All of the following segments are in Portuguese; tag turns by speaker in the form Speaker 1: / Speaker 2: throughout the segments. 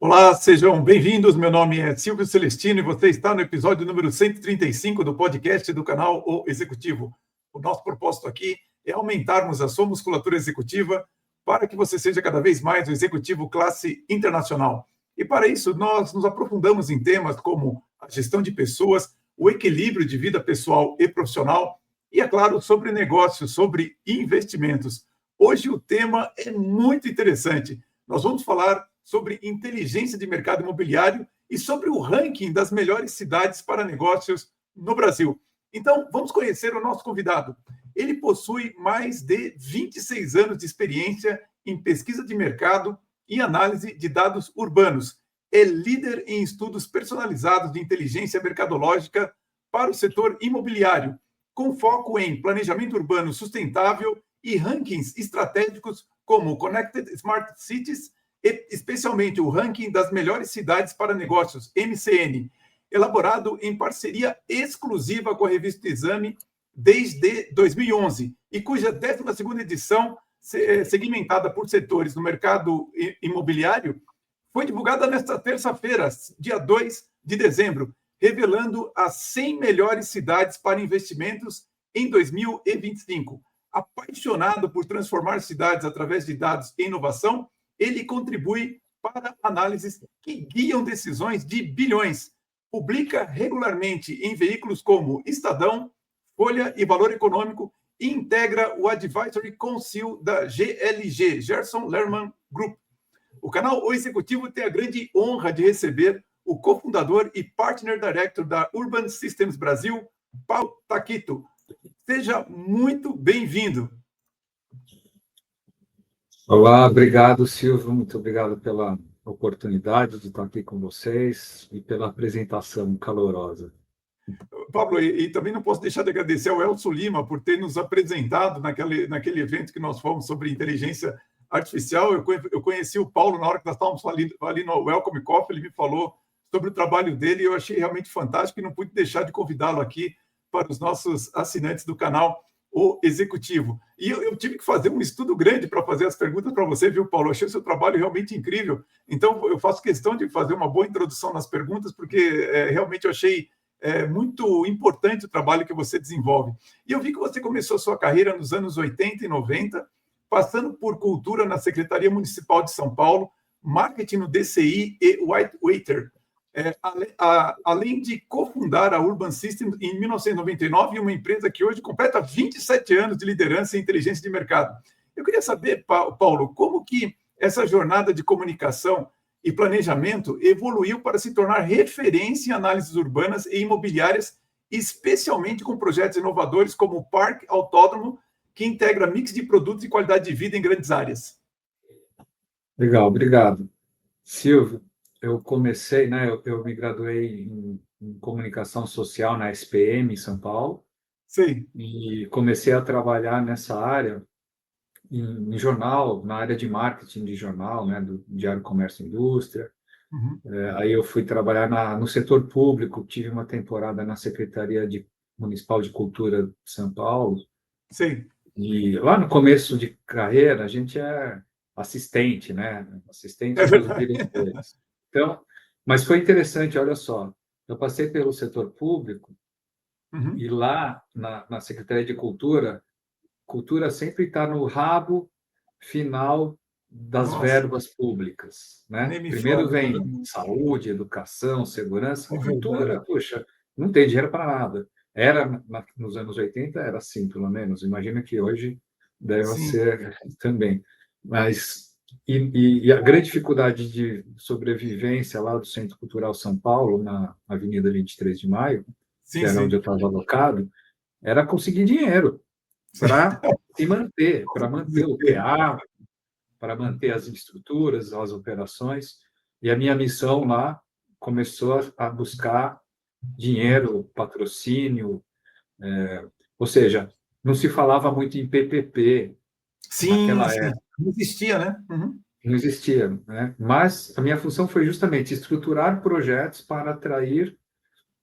Speaker 1: Olá, sejam bem-vindos. Meu nome é Silvio Celestino e você está no episódio número 135 do podcast do canal O Executivo. O nosso propósito aqui é aumentarmos a sua musculatura executiva para que você seja cada vez mais um executivo classe internacional. E para isso, nós nos aprofundamos em temas como a gestão de pessoas, o equilíbrio de vida pessoal e profissional e, é claro, sobre negócios, sobre investimentos. Hoje o tema é muito interessante. Nós vamos falar sobre inteligência de mercado imobiliário e sobre o ranking das melhores cidades para negócios no Brasil. Então, vamos conhecer o nosso convidado. Ele possui mais de 26 anos de experiência em pesquisa de mercado e análise de dados urbanos. É líder em estudos personalizados de inteligência mercadológica para o setor imobiliário, com foco em planejamento urbano sustentável e rankings estratégicos como Connected Smart Cities, especialmente o ranking das melhores cidades para negócios, MCN, elaborado em parceria exclusiva com a revista Exame desde 2011, e cuja 12ª edição, segmentada por setores no mercado imobiliário, foi divulgada nesta terça-feira, dia 2 de dezembro, revelando as 100 melhores cidades para investimentos em 2025. Apaixonado por transformar cidades através de dados e inovação, ele contribui para análises que guiam decisões de bilhões. Publica regularmente em veículos como Estadão, Folha e Valor Econômico e integra o Advisory Council da GLG, Gerson Lehrman Group. O canal O Executivo tem a grande honra de receber o cofundador e Partner Director da Urban Systems Brasil, Paulo Taquito. Seja muito bem-vindo.
Speaker 2: Olá, obrigado, Silvio. Muito obrigado pela oportunidade de estar aqui com vocês e pela apresentação calorosa.
Speaker 1: Pablo, e também não posso deixar de agradecer ao Elson Lima por ter nos apresentado naquele evento que nós fomos sobre inteligência artificial. Eu conheci o Paulo na hora que nós estávamos ali no Welcome Coffee, ele me falou sobre o trabalho dele e eu achei realmente fantástico e não pude deixar de convidá-lo aqui para os nossos assinantes do canal O Executivo. E eu tive que fazer um estudo grande para fazer as perguntas para você, viu, Paulo? Eu achei o seu trabalho realmente incrível. Então, eu faço questão de fazer uma boa introdução nas perguntas, porque realmente eu achei muito importante o trabalho que você desenvolve. E eu vi que você começou sua carreira nos anos 80 e 90, passando por cultura na Secretaria Municipal de São Paulo, marketing no DCI e White Water, além de cofundar a Urban Systems em 1999, uma empresa que hoje completa 27 anos de liderança em inteligência de mercado. Eu queria saber, Paulo, como que essa jornada de comunicação e planejamento evoluiu para se tornar referência em análises urbanas e imobiliárias, especialmente com projetos inovadores como o Parque Autódromo, que integra mix de produtos e qualidade de vida em grandes áreas.
Speaker 2: Legal, obrigado. Silvio, eu comecei, eu me graduei em comunicação social na SPM, em São Paulo.
Speaker 1: Sim.
Speaker 2: E comecei a trabalhar nessa área, em jornal, na área de marketing de jornal, do Diário Comércio e Indústria.
Speaker 1: Uhum.
Speaker 2: Aí eu fui trabalhar no setor público, tive uma temporada na Secretaria Municipal de Cultura de São Paulo.
Speaker 1: Sim.
Speaker 2: E lá no começo de carreira, a gente é assistente, assistente dos diretores. Então, mas foi interessante, olha só, eu passei pelo setor público.
Speaker 1: Uhum.
Speaker 2: E lá na Secretaria de Cultura sempre está no rabo final das verbas públicas, Primeiro vem saúde, educação, segurança, cultura, puxa, não tem dinheiro para nada. Era, nos anos 80, era assim, pelo menos. Imagina que hoje deve ser também. Mas, e a grande dificuldade de sobrevivência lá do Centro Cultural São Paulo, na Avenida 23 de Maio, que era onde eu estava alocado, era conseguir dinheiro para se manter, para manter o TA, para manter as estruturas, as operações. E a minha missão lá começou a buscar dinheiro, patrocínio, ou seja, não se falava muito em PPP naquela época.
Speaker 1: Não existia, né? Uhum.
Speaker 2: Não existia, Mas a minha função foi justamente estruturar projetos para atrair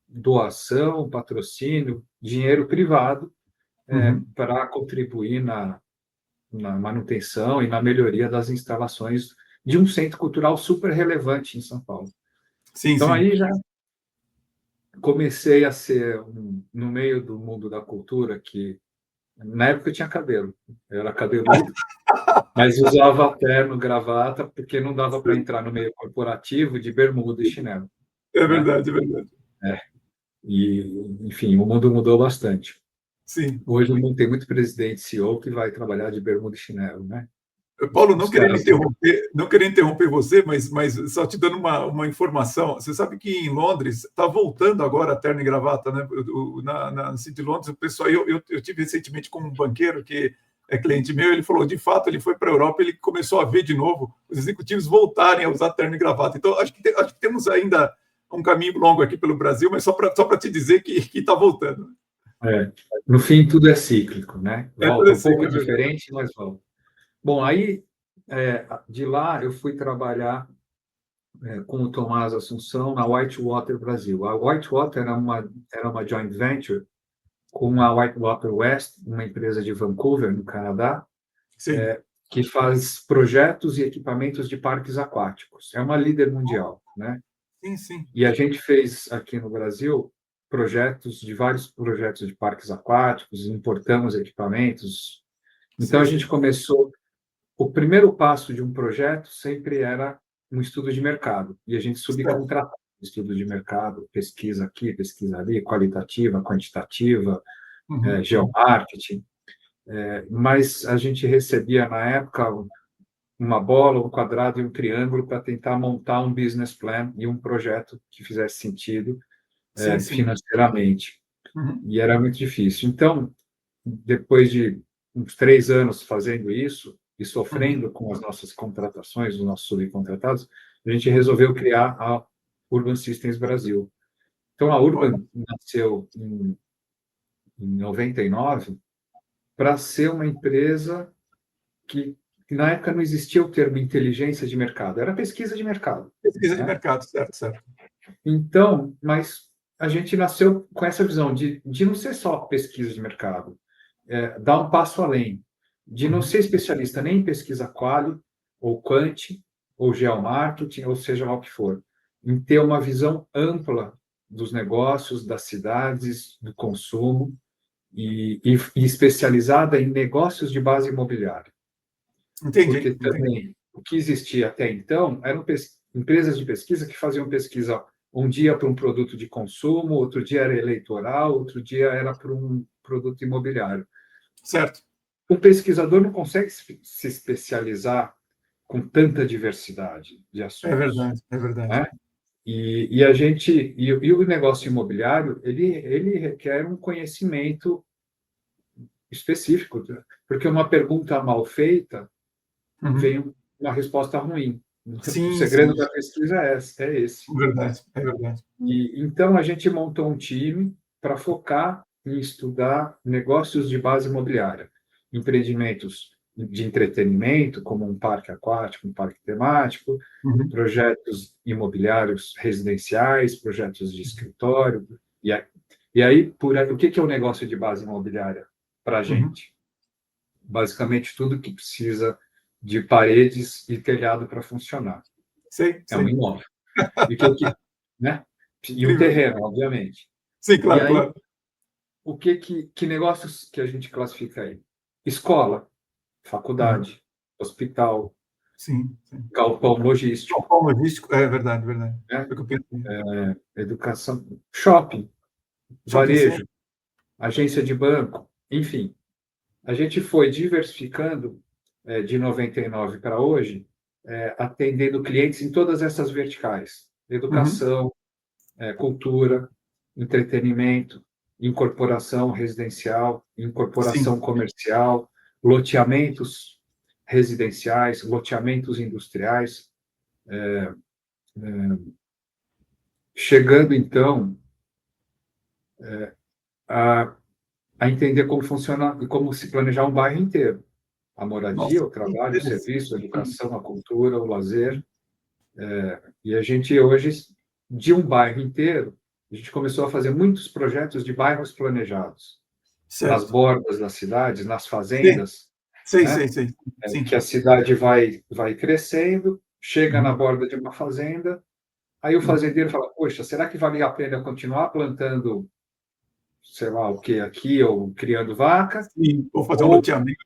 Speaker 2: doação, patrocínio, dinheiro privado, para contribuir na manutenção e na melhoria das instalações de um centro cultural super relevante em São Paulo.
Speaker 1: Sim,
Speaker 2: então,
Speaker 1: sim.
Speaker 2: aí já comecei a ser, no meio do mundo da cultura, que na época eu tinha cabelo, eu era cabeludo, mas usava terno, gravata, porque não dava para entrar no meio corporativo de bermuda e chinelo.
Speaker 1: É
Speaker 2: né?
Speaker 1: verdade, é verdade.
Speaker 2: E, enfim, o mundo mudou bastante.
Speaker 1: Sim.
Speaker 2: Hoje tem muito presidente CEO que vai trabalhar de bermuda e chinelo, né?
Speaker 1: Paulo,
Speaker 2: Os caras...
Speaker 1: não querendo interromper você, mas só te dando uma informação. Você sabe que em Londres está voltando agora a terno e gravata, né? Na City de Londres, o pessoal. Eu tive recentemente com um banqueiro que é cliente meu, ele falou, de fato, ele foi para a Europa, ele começou a ver de novo os executivos voltarem a usar terno e gravata. Então, acho que temos ainda um caminho longo aqui pelo Brasil, mas só para te dizer que está voltando.
Speaker 2: No fim, tudo é cíclico, né? Volta um pouco
Speaker 1: Verdade.
Speaker 2: diferente, mas volta. Bom, aí, de lá, eu fui trabalhar com o Tomás Assunção na Whitewater Brasil. A Whitewater era uma joint venture com a Whitewater West, uma empresa de Vancouver, no Canadá, que faz projetos e equipamentos de parques aquáticos. É uma líder mundial, né?
Speaker 1: Sim, sim.
Speaker 2: E a gente fez aqui no Brasil vários projetos de parques aquáticos, importamos equipamentos. Então, a gente começou... O primeiro passo de um projeto sempre era um estudo de mercado, e a gente subcontratava estudo de mercado, pesquisa aqui, pesquisa ali, qualitativa, quantitativa, geomarketing, mas a gente recebia, na época, uma bola, um quadrado e um triângulo para tentar montar um business plan e um projeto que fizesse sentido financeiramente. E era muito difícil. Então, depois de uns 3 anos fazendo isso e sofrendo com as nossas contratações, os nossos subcontratados, a gente resolveu criar a Urban Systems Brasil. Então, a Urban nasceu em 99 para ser uma empresa que na época não existia o termo inteligência de mercado, era pesquisa de mercado.
Speaker 1: Pesquisa de mercado, certo.
Speaker 2: Então, mas a gente nasceu com essa visão de não ser só pesquisa de mercado, dar um passo além, de não ser especialista nem em pesquisa quali, ou quant, ou geomarketing, ou seja lá o que for, em ter uma visão ampla dos negócios, das cidades, do consumo, e especializada em negócios de base imobiliária. Porque também o que existia até então eram empresas de pesquisa que faziam pesquisa um dia para um produto de consumo, outro dia era eleitoral, outro dia era para um produto imobiliário.
Speaker 1: Certo.
Speaker 2: O pesquisador não consegue se especializar com tanta diversidade de assuntos.
Speaker 1: É verdade.
Speaker 2: Né? E o negócio imobiliário, ele requer um conhecimento específico, porque uma pergunta mal feita vem uma resposta ruim. O segredo da pesquisa é esse.
Speaker 1: É verdade.
Speaker 2: E então a gente montou um time para focar em estudar negócios de base imobiliária, empreendimentos de entretenimento, como um parque aquático, um parque temático, projetos imobiliários residenciais, projetos de escritório. E aí, o que é o negócio de base imobiliária para a gente? Basicamente, tudo que precisa de paredes e telhado para funcionar. É um imóvel. Né? E um terreno, obviamente.
Speaker 1: Sim, claro,
Speaker 2: e aí,
Speaker 1: claro.
Speaker 2: O que negócios que a gente classifica aí? Escola, faculdade, hospital, galpão logístico.
Speaker 1: Galpão logístico, é verdade.
Speaker 2: Né? Educação, shopping, varejo, agência de banco, enfim. A gente foi diversificando de 99 para hoje, atendendo clientes em todas essas verticais. Educação, cultura, entretenimento, incorporação residencial, incorporação comercial, loteamentos residenciais, loteamentos industriais. Chegando, então, a entender como funciona e como se planejar um bairro inteiro. A moradia, o trabalho, o serviço, a educação, a cultura, o lazer. E a gente, hoje, de um bairro inteiro, a gente começou a fazer muitos projetos de bairros planejados. Nas bordas das cidades, nas fazendas.
Speaker 1: Sim.
Speaker 2: Que a cidade vai crescendo chega na borda de uma fazenda, aí o fazendeiro fala, poxa, será que vale a pena continuar plantando, sei lá o que aqui, ou criando vaca?
Speaker 1: Sim, vou fazer um loteamento.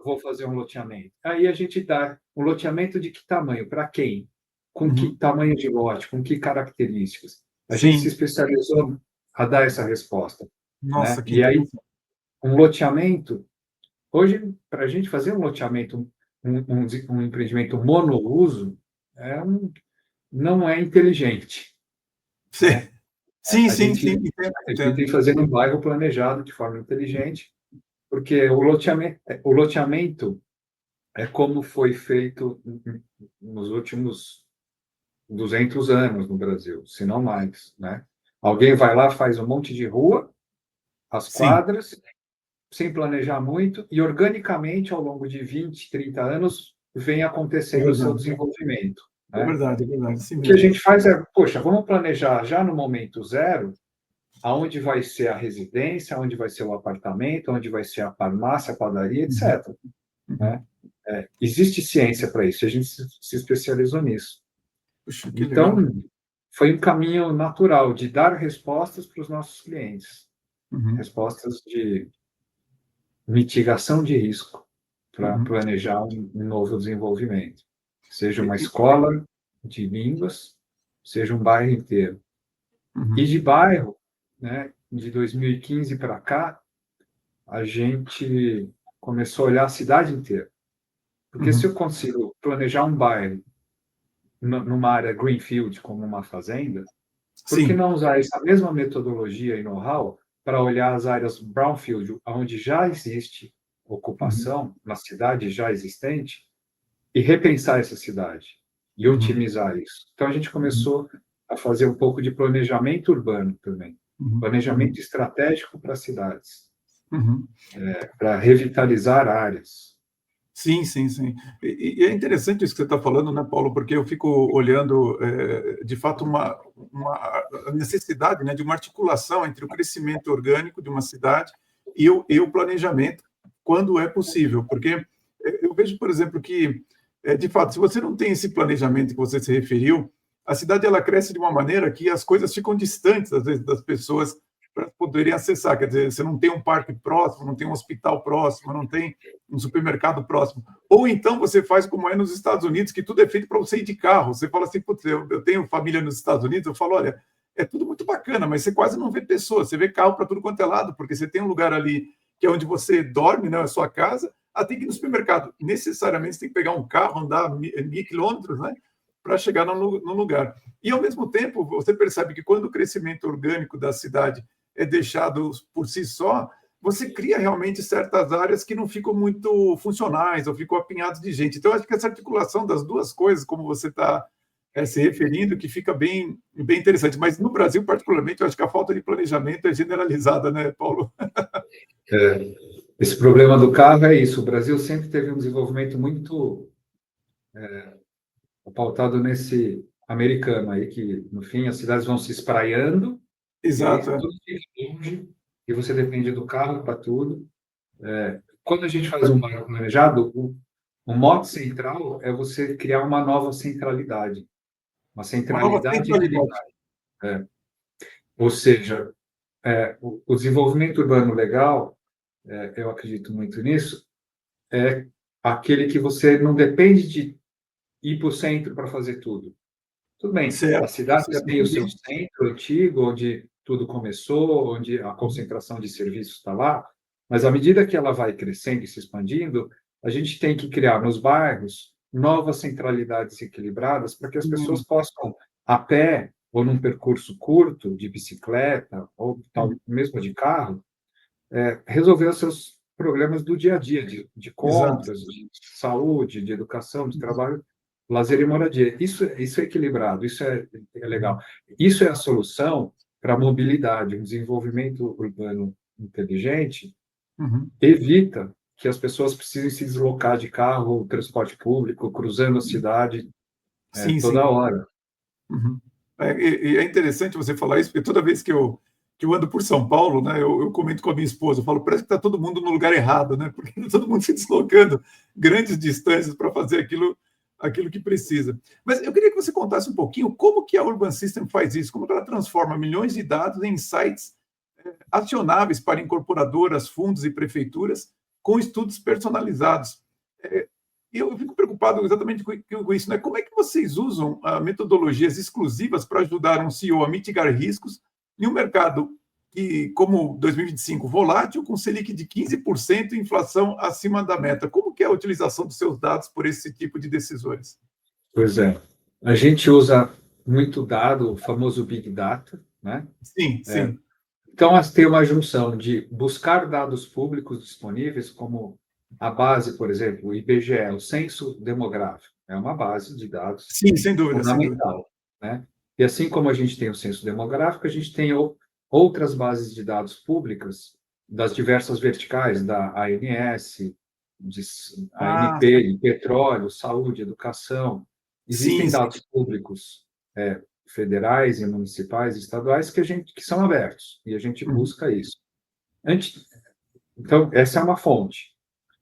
Speaker 2: Vou fazer um loteamento. Aí a gente dá um loteamento de que tamanho? Para quem? Com que tamanho de lote? Com que características? A gente se especializou a dar essa resposta.
Speaker 1: Nossa,
Speaker 2: né?
Speaker 1: que
Speaker 2: E aí, um loteamento, hoje, para a gente fazer um loteamento, um empreendimento monouso, não é inteligente.
Speaker 1: Sim,
Speaker 2: né?
Speaker 1: sim,
Speaker 2: A
Speaker 1: sim,
Speaker 2: gente
Speaker 1: sim.
Speaker 2: tem que fazer um bairro planejado de forma inteligente, porque o loteamento é como foi feito nos últimos 200 anos no Brasil, se não mais, né? Alguém vai lá, faz um monte de rua, as quadras, sem planejar muito, e organicamente, ao longo de 20, 30 anos, vem acontecendo o seu desenvolvimento.
Speaker 1: É
Speaker 2: né?
Speaker 1: verdade, é verdade. Sim,
Speaker 2: o que a gente faz é, poxa, vamos planejar já no momento zero, aonde vai ser a residência, aonde vai ser o apartamento, aonde vai ser a farmácia, a padaria, etc. né? Existe ciência para isso, a gente se especializou nisso.
Speaker 1: Puxa, que
Speaker 2: Então,
Speaker 1: legal.
Speaker 2: foi um caminho natural de dar respostas para os nossos clientes, respostas de mitigação de risco para planejar um novo desenvolvimento, seja uma escola de línguas, seja um bairro inteiro. E de bairro, né, de 2015 para cá, a gente começou a olhar a cidade inteira. Porque se eu consigo planejar um bairro numa área greenfield, como uma fazenda, por que não usar essa mesma metodologia e know-how para olhar as áreas brownfield, onde já existe ocupação, na cidade já existente, e repensar essa cidade e otimizar isso? Então, a gente começou a fazer um pouco de planejamento urbano também, planejamento estratégico para cidades, para revitalizar áreas.
Speaker 1: Sim, sim, sim. E é interessante isso que você está falando, né, Paulo? Porque eu fico olhando, de fato, uma necessidade, né, de uma articulação entre o crescimento orgânico de uma cidade e o planejamento, quando é possível. Porque eu vejo, por exemplo, que, de fato, se você não tem esse planejamento que você se referiu, a cidade ela cresce de uma maneira que as coisas ficam distantes, às vezes, das pessoas para poderem acessar. Quer dizer, você não tem um parque próximo, não tem um hospital próximo, não tem um supermercado próximo. Ou então você faz como é nos Estados Unidos, que tudo é feito para você ir de carro. Você fala assim, putz, eu tenho família nos Estados Unidos, eu falo, olha, é tudo muito bacana, mas você quase não vê pessoas, você vê carro para tudo quanto é lado, porque você tem um lugar ali que é onde você dorme, né, a sua casa, tem que ir no supermercado. Necessariamente você tem que pegar um carro, andar 1.000 quilômetros, né, para chegar no lugar. E, ao mesmo tempo, você percebe que quando o crescimento orgânico da cidade é deixado por si só, você cria realmente certas áreas que não ficam muito funcionais ou ficam apinhadas de gente. Então, acho que essa articulação das duas coisas, como você está se referindo, que fica bem, bem interessante. Mas no Brasil, particularmente, eu acho que a falta de planejamento é generalizada, né, Paulo?
Speaker 2: Esse problema do carro é isso. O Brasil sempre teve um desenvolvimento muito pautado nesse americano aí, que, no fim, as cidades vão se espraiando,
Speaker 1: Exato.
Speaker 2: e tudo fica longe, e você depende do carro para tudo. Quando a gente faz um bairro planejado, o mote central é você criar uma nova centralidade. Uma centralidade equilibrada. Ou seja, o desenvolvimento urbano legal, eu acredito muito nisso, é aquele que você não depende de ir para o centro para fazer tudo. Tudo bem,
Speaker 1: Certo.
Speaker 2: a cidade já tem o seu centro antigo, onde tudo começou, onde a concentração de serviços está lá, mas à medida que ela vai crescendo e se expandindo, a gente tem que criar nos bairros novas centralidades equilibradas para que as pessoas possam, a pé ou num percurso curto, de bicicleta ou tal, mesmo de carro, resolver os seus problemas do dia a dia, de compras, de saúde, de educação, de trabalho, lazer e moradia. Isso é equilibrado, isso é legal. Isso é a solução para a mobilidade. Um desenvolvimento urbano inteligente evita que as pessoas precisem se deslocar de carro, transporte público, cruzando a cidade toda hora.
Speaker 1: É interessante você falar isso, porque toda vez que eu ando por São Paulo, né, eu comento com a minha esposa, eu falo, parece que está todo mundo no lugar errado, né, porque está todo mundo se deslocando grandes distâncias para fazer aquilo aquilo que precisa. Mas eu queria que você contasse um pouquinho como que a Urban System faz isso, como que ela transforma milhões de dados em insights acionáveis para incorporadoras, fundos e prefeituras com estudos personalizados. Eu fico preocupado exatamente com isso, né? Como é que vocês usam metodologias exclusivas para ajudar um CEO a mitigar riscos em um mercado que, como 2025, volátil, com Selic de 15% e inflação acima da meta? Como que é a utilização dos seus dados por esse tipo de decisores?
Speaker 2: Pois é. A gente usa muito dado, o famoso Big Data, né?
Speaker 1: Sim, sim.
Speaker 2: Então, tem uma junção de buscar dados públicos disponíveis, como a base, por exemplo, o IBGE, o Censo Demográfico, é uma base de dados
Speaker 1: Sim, sem dúvida, sem dúvida.
Speaker 2: fundamental, né? E assim como a gente tem o Censo Demográfico, a gente tem outras bases de dados públicas das diversas verticais, da ANS, ANP, de petróleo, saúde, educação. Existem
Speaker 1: sim,
Speaker 2: dados públicos federais e municipais, estaduais, que são abertos, e a gente busca isso. Então, essa é uma fonte.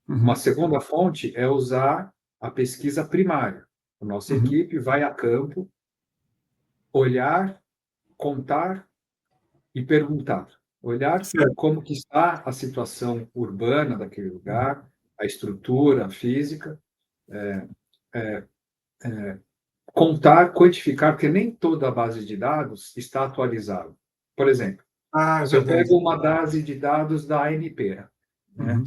Speaker 2: Uma segunda fonte é usar a pesquisa primária. A nossa equipe vai a campo, olhar, contar e perguntar. Olhar como que está a situação urbana daquele lugar, a estrutura, a física, contar, quantificar, porque nem toda a base de dados está atualizada. Por exemplo, se eu pego uma base de dados da ANP, né,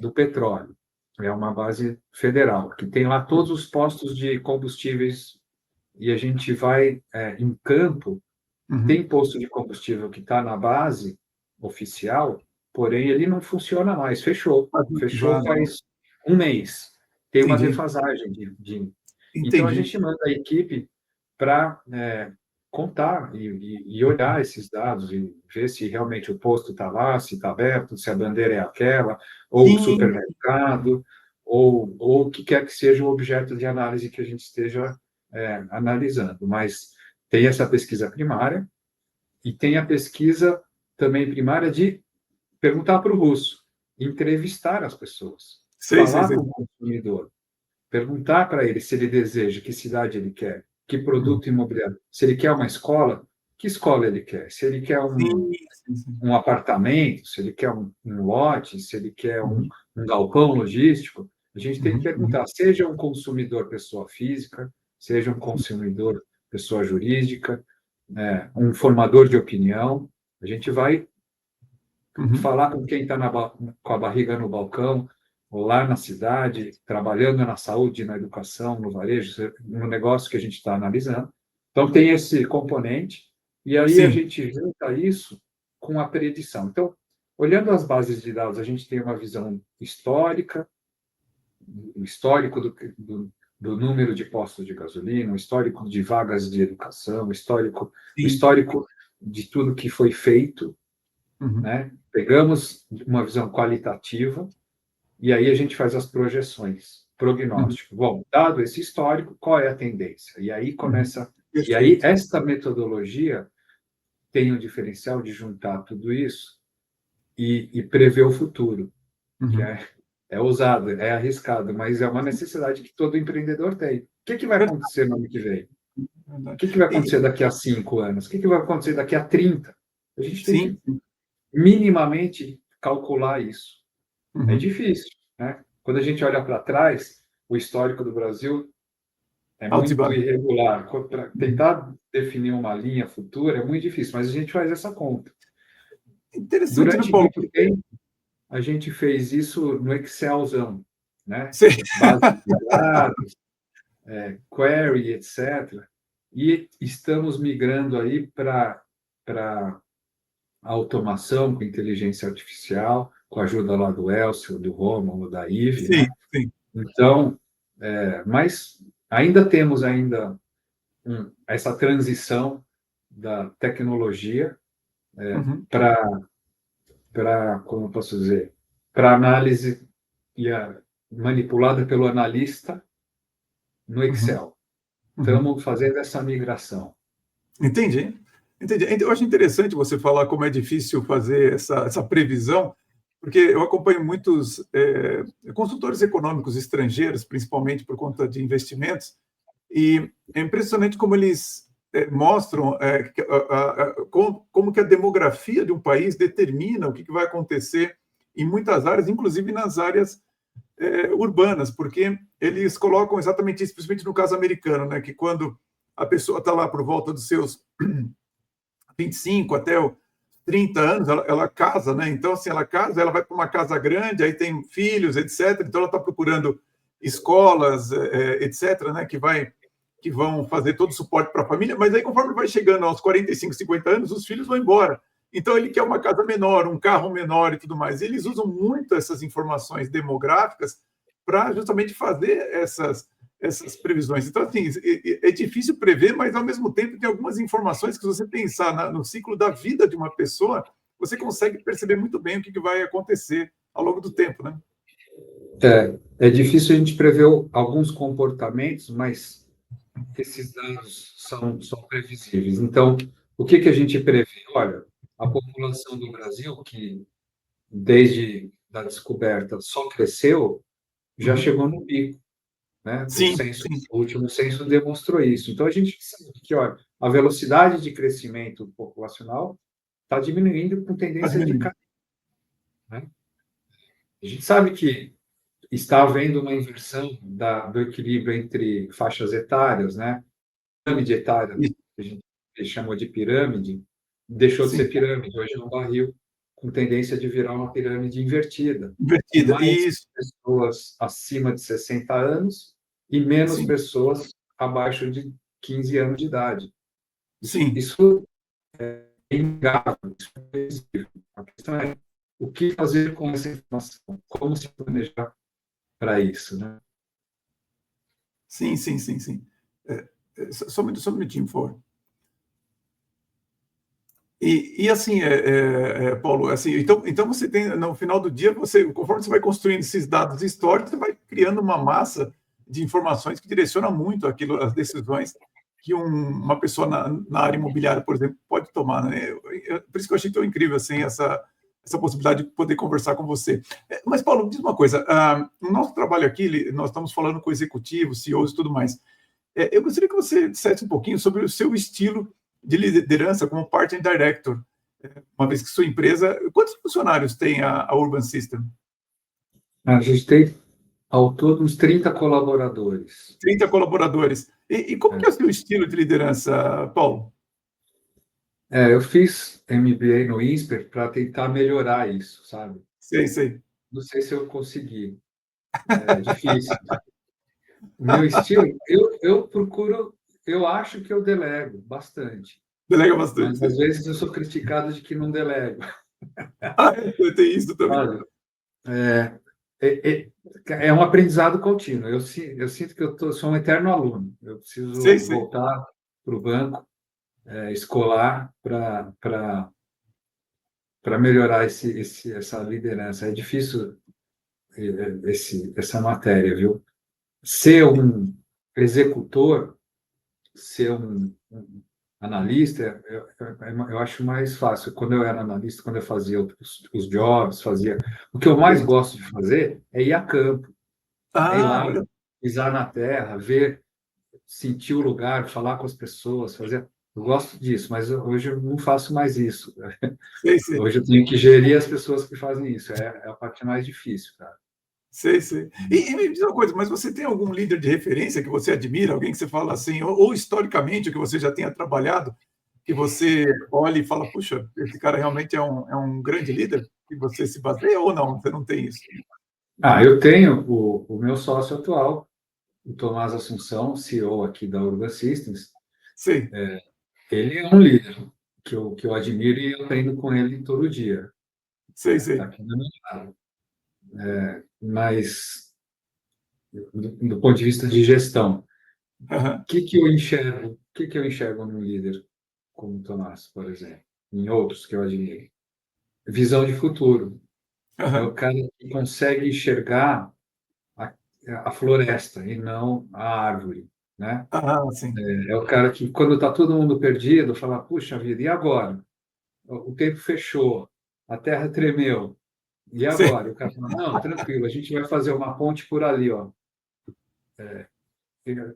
Speaker 2: do petróleo, é uma base federal, que tem lá todos os postos de combustíveis, e a gente vai em campo, tem posto de combustível que está na base oficial, porém ele não funciona mais, fechou faz um mês, tem uma defasagem Então, a gente manda a equipe para contar e olhar esses dados e ver se realmente o posto está lá, se está aberto, se a bandeira é aquela, ou o supermercado, ou o que quer que seja o objeto de análise que a gente esteja analisando. Mas tem essa pesquisa primária e tem a pesquisa também primária de perguntar para o russo, entrevistar as pessoas, falar com o consumidor, perguntar para ele se ele deseja, que cidade ele quer, que produto imobiliário. Se ele quer uma escola, que escola ele quer? Se ele quer um apartamento, se ele quer um lote, se ele quer um galpão logístico, a gente tem que perguntar, seja um consumidor pessoa física, seja um consumidor pessoa jurídica, um formador de opinião, a gente vai falar com quem está com a barriga no balcão, ou lá na cidade, trabalhando na saúde, na educação, no varejo, no negócio que a gente está analisando. Então, tem esse componente, e aí a gente junta isso com a predição. Então, olhando as bases de dados, a gente tem uma visão histórica, o histórico do número de postos de gasolina, o histórico de vagas de educação, o histórico de tudo que foi feito, né? Pegamos uma visão qualitativa e aí a gente faz as projeções, prognóstico. Bom, dado esse histórico, qual é a tendência? E aí começa. E aí esta metodologia tem o diferencial de juntar tudo isso e prever o futuro, que é ousado, é arriscado, mas é uma necessidade que todo empreendedor tem. O que vai acontecer no ano que vem? O que vai acontecer daqui a 5 anos? O que vai acontecer daqui a 30? A gente tem que minimamente calcular isso. É difícil, né? Quando a gente olha para trás, o histórico do Brasil é muito irregular. Para tentar definir uma linha futura é muito difícil, mas a gente faz essa conta.
Speaker 1: Interessante,
Speaker 2: Durante
Speaker 1: né, Paulo?
Speaker 2: muito tempo, a gente fez isso no Excelzão, né?
Speaker 1: Sim.
Speaker 2: Base de dados, query, etc. E estamos migrando aí para automação com inteligência artificial, com a ajuda lá do Elcio, do Romulo, da Ive, né? Então, mas ainda temos essa transição da tecnologia para, como eu posso dizer, para análise manipulada pelo analista no Excel. Estamos fazendo essa migração.
Speaker 1: Entendi. Eu acho interessante você falar como é difícil fazer essa previsão, porque eu acompanho muitos consultores econômicos estrangeiros, principalmente por conta de investimentos, e é impressionante como eles mostram como que a demografia de um país determina o que vai acontecer em muitas áreas, inclusive nas áreas urbanas, porque eles colocam exatamente isso, principalmente no caso americano, né, que quando a pessoa está lá por volta dos seus 25 até os 30 anos, ela casa, né? Então, assim, ela casa, ela vai para uma casa grande, aí tem filhos, etc. Então, ela está procurando escolas, etc., né? Que vão fazer todo o suporte para a família, mas aí, conforme vai chegando aos 45, 50 anos, os filhos vão embora. Então, ele quer uma casa menor, um carro menor e tudo mais. E eles usam muito essas informações demográficas para justamente fazer essas previsões. Então, assim, é difícil prever, mas, ao mesmo tempo, tem algumas informações que, se você pensar no ciclo da vida de uma pessoa, você consegue perceber muito bem o que vai acontecer ao longo do tempo, né?
Speaker 2: É difícil a gente prever alguns comportamentos, mas esses dados são previsíveis. Então, o que a gente prevê? Olha, a população do Brasil, que desde a descoberta só cresceu, já chegou no pico, né?
Speaker 1: Sim, sim.
Speaker 2: O último censo demonstrou isso. Então, a gente sabe que, olha, a velocidade de crescimento populacional está diminuindo com tendência de cair, né? A gente sabe que está havendo uma inversão do equilíbrio entre faixas etárias, né? Pirâmide etária, que a gente chamou de pirâmide, deixou de ser pirâmide, hoje é um barril, com tendência de virar uma pirâmide invertida.
Speaker 1: Invertida,
Speaker 2: Mais
Speaker 1: isso.
Speaker 2: pessoas acima de 60 anos e menos
Speaker 1: Sim.
Speaker 2: pessoas abaixo de 15 anos de idade.
Speaker 1: Sim.
Speaker 2: Isso é inegável, isso é previsível. A questão é o que fazer com essa informação, como se planejar para isso, né?
Speaker 1: Sim, sim, sim, sim. Só um minutinho, por favor. E assim, Paulo, assim, então você tem, no final do dia, conforme você vai construindo esses dados históricos, você vai criando uma massa de informações que direciona muito as decisões que uma pessoa na área imobiliária, por exemplo, pode tomar, né? Por isso que eu achei tão incrível assim, essa possibilidade de poder conversar com você. Mas, Paulo, me diz uma coisa, no nosso trabalho aqui, nós estamos falando com executivos, CEOs e tudo mais. Eu gostaria que você dissesse um pouquinho sobre o seu estilo de liderança como Partner Director, uma vez que sua empresa... Quantos funcionários tem a Urban System?
Speaker 2: A gente tem, ao todo, uns 30 colaboradores.
Speaker 1: 30 colaboradores. E como que é o seu estilo de liderança, Paulo?
Speaker 2: Eu fiz MBA no INSPER para tentar melhorar isso, sabe?
Speaker 1: Sei.
Speaker 2: Não sei se eu consegui. É difícil. O meu estilo, eu procuro, eu acho que eu delego bastante,
Speaker 1: Delega bastante,
Speaker 2: mas às
Speaker 1: sim.
Speaker 2: vezes eu sou criticado de que não delego.
Speaker 1: Tem isso também.
Speaker 2: Olha, é um aprendizado contínuo. Eu sinto que sou um eterno aluno. Eu preciso
Speaker 1: Sei.
Speaker 2: voltar para o banco escolar para melhorar essa liderança. É difícil essa matéria, viu? Ser um executor, ser um analista, eu acho mais fácil. Quando eu era analista, quando eu fazia os jobs, o que eu mais
Speaker 1: Sei.
Speaker 2: gosto de fazer é ir a campo, é ir lá,
Speaker 1: Olha,
Speaker 2: pisar na terra, ver, sentir o lugar, falar com as pessoas, fazer. Eu gosto disso, mas hoje eu não faço mais isso.
Speaker 1: sei.
Speaker 2: Hoje eu tenho que gerir as pessoas que fazem isso. É a parte mais difícil, cara.
Speaker 1: Sei. E me diz uma coisa, mas você tem algum líder de referência que você admira, alguém que você fala assim, ou historicamente, que você já tenha trabalhado, que você olha e fala, puxa, esse cara realmente é um grande líder, que você se baseia ou não? Você não tem isso?
Speaker 2: Eu tenho o meu sócio atual, o Tomás Assunção, CEO aqui da Urban Systems.
Speaker 1: Sei.
Speaker 2: Ele é um líder que eu admiro e eu aprendo com ele todo dia.
Speaker 1: Sei.
Speaker 2: Aqui do meu lado. Mas, do ponto de vista de gestão,
Speaker 1: Aham.
Speaker 2: que eu enxergo? O que eu enxergo num líder como o Tomás, por exemplo, em outros que eu admiro? Visão de futuro. É o
Speaker 1: Aham.
Speaker 2: cara que consegue enxergar a, a floresta e não a árvore, né?
Speaker 1: Sim.
Speaker 2: É o cara que, quando está todo mundo perdido, fala, puxa vida, e agora? O tempo fechou, a terra tremeu. E agora? O cara fala, não, tranquilo, a gente vai fazer uma ponte por ali, ó.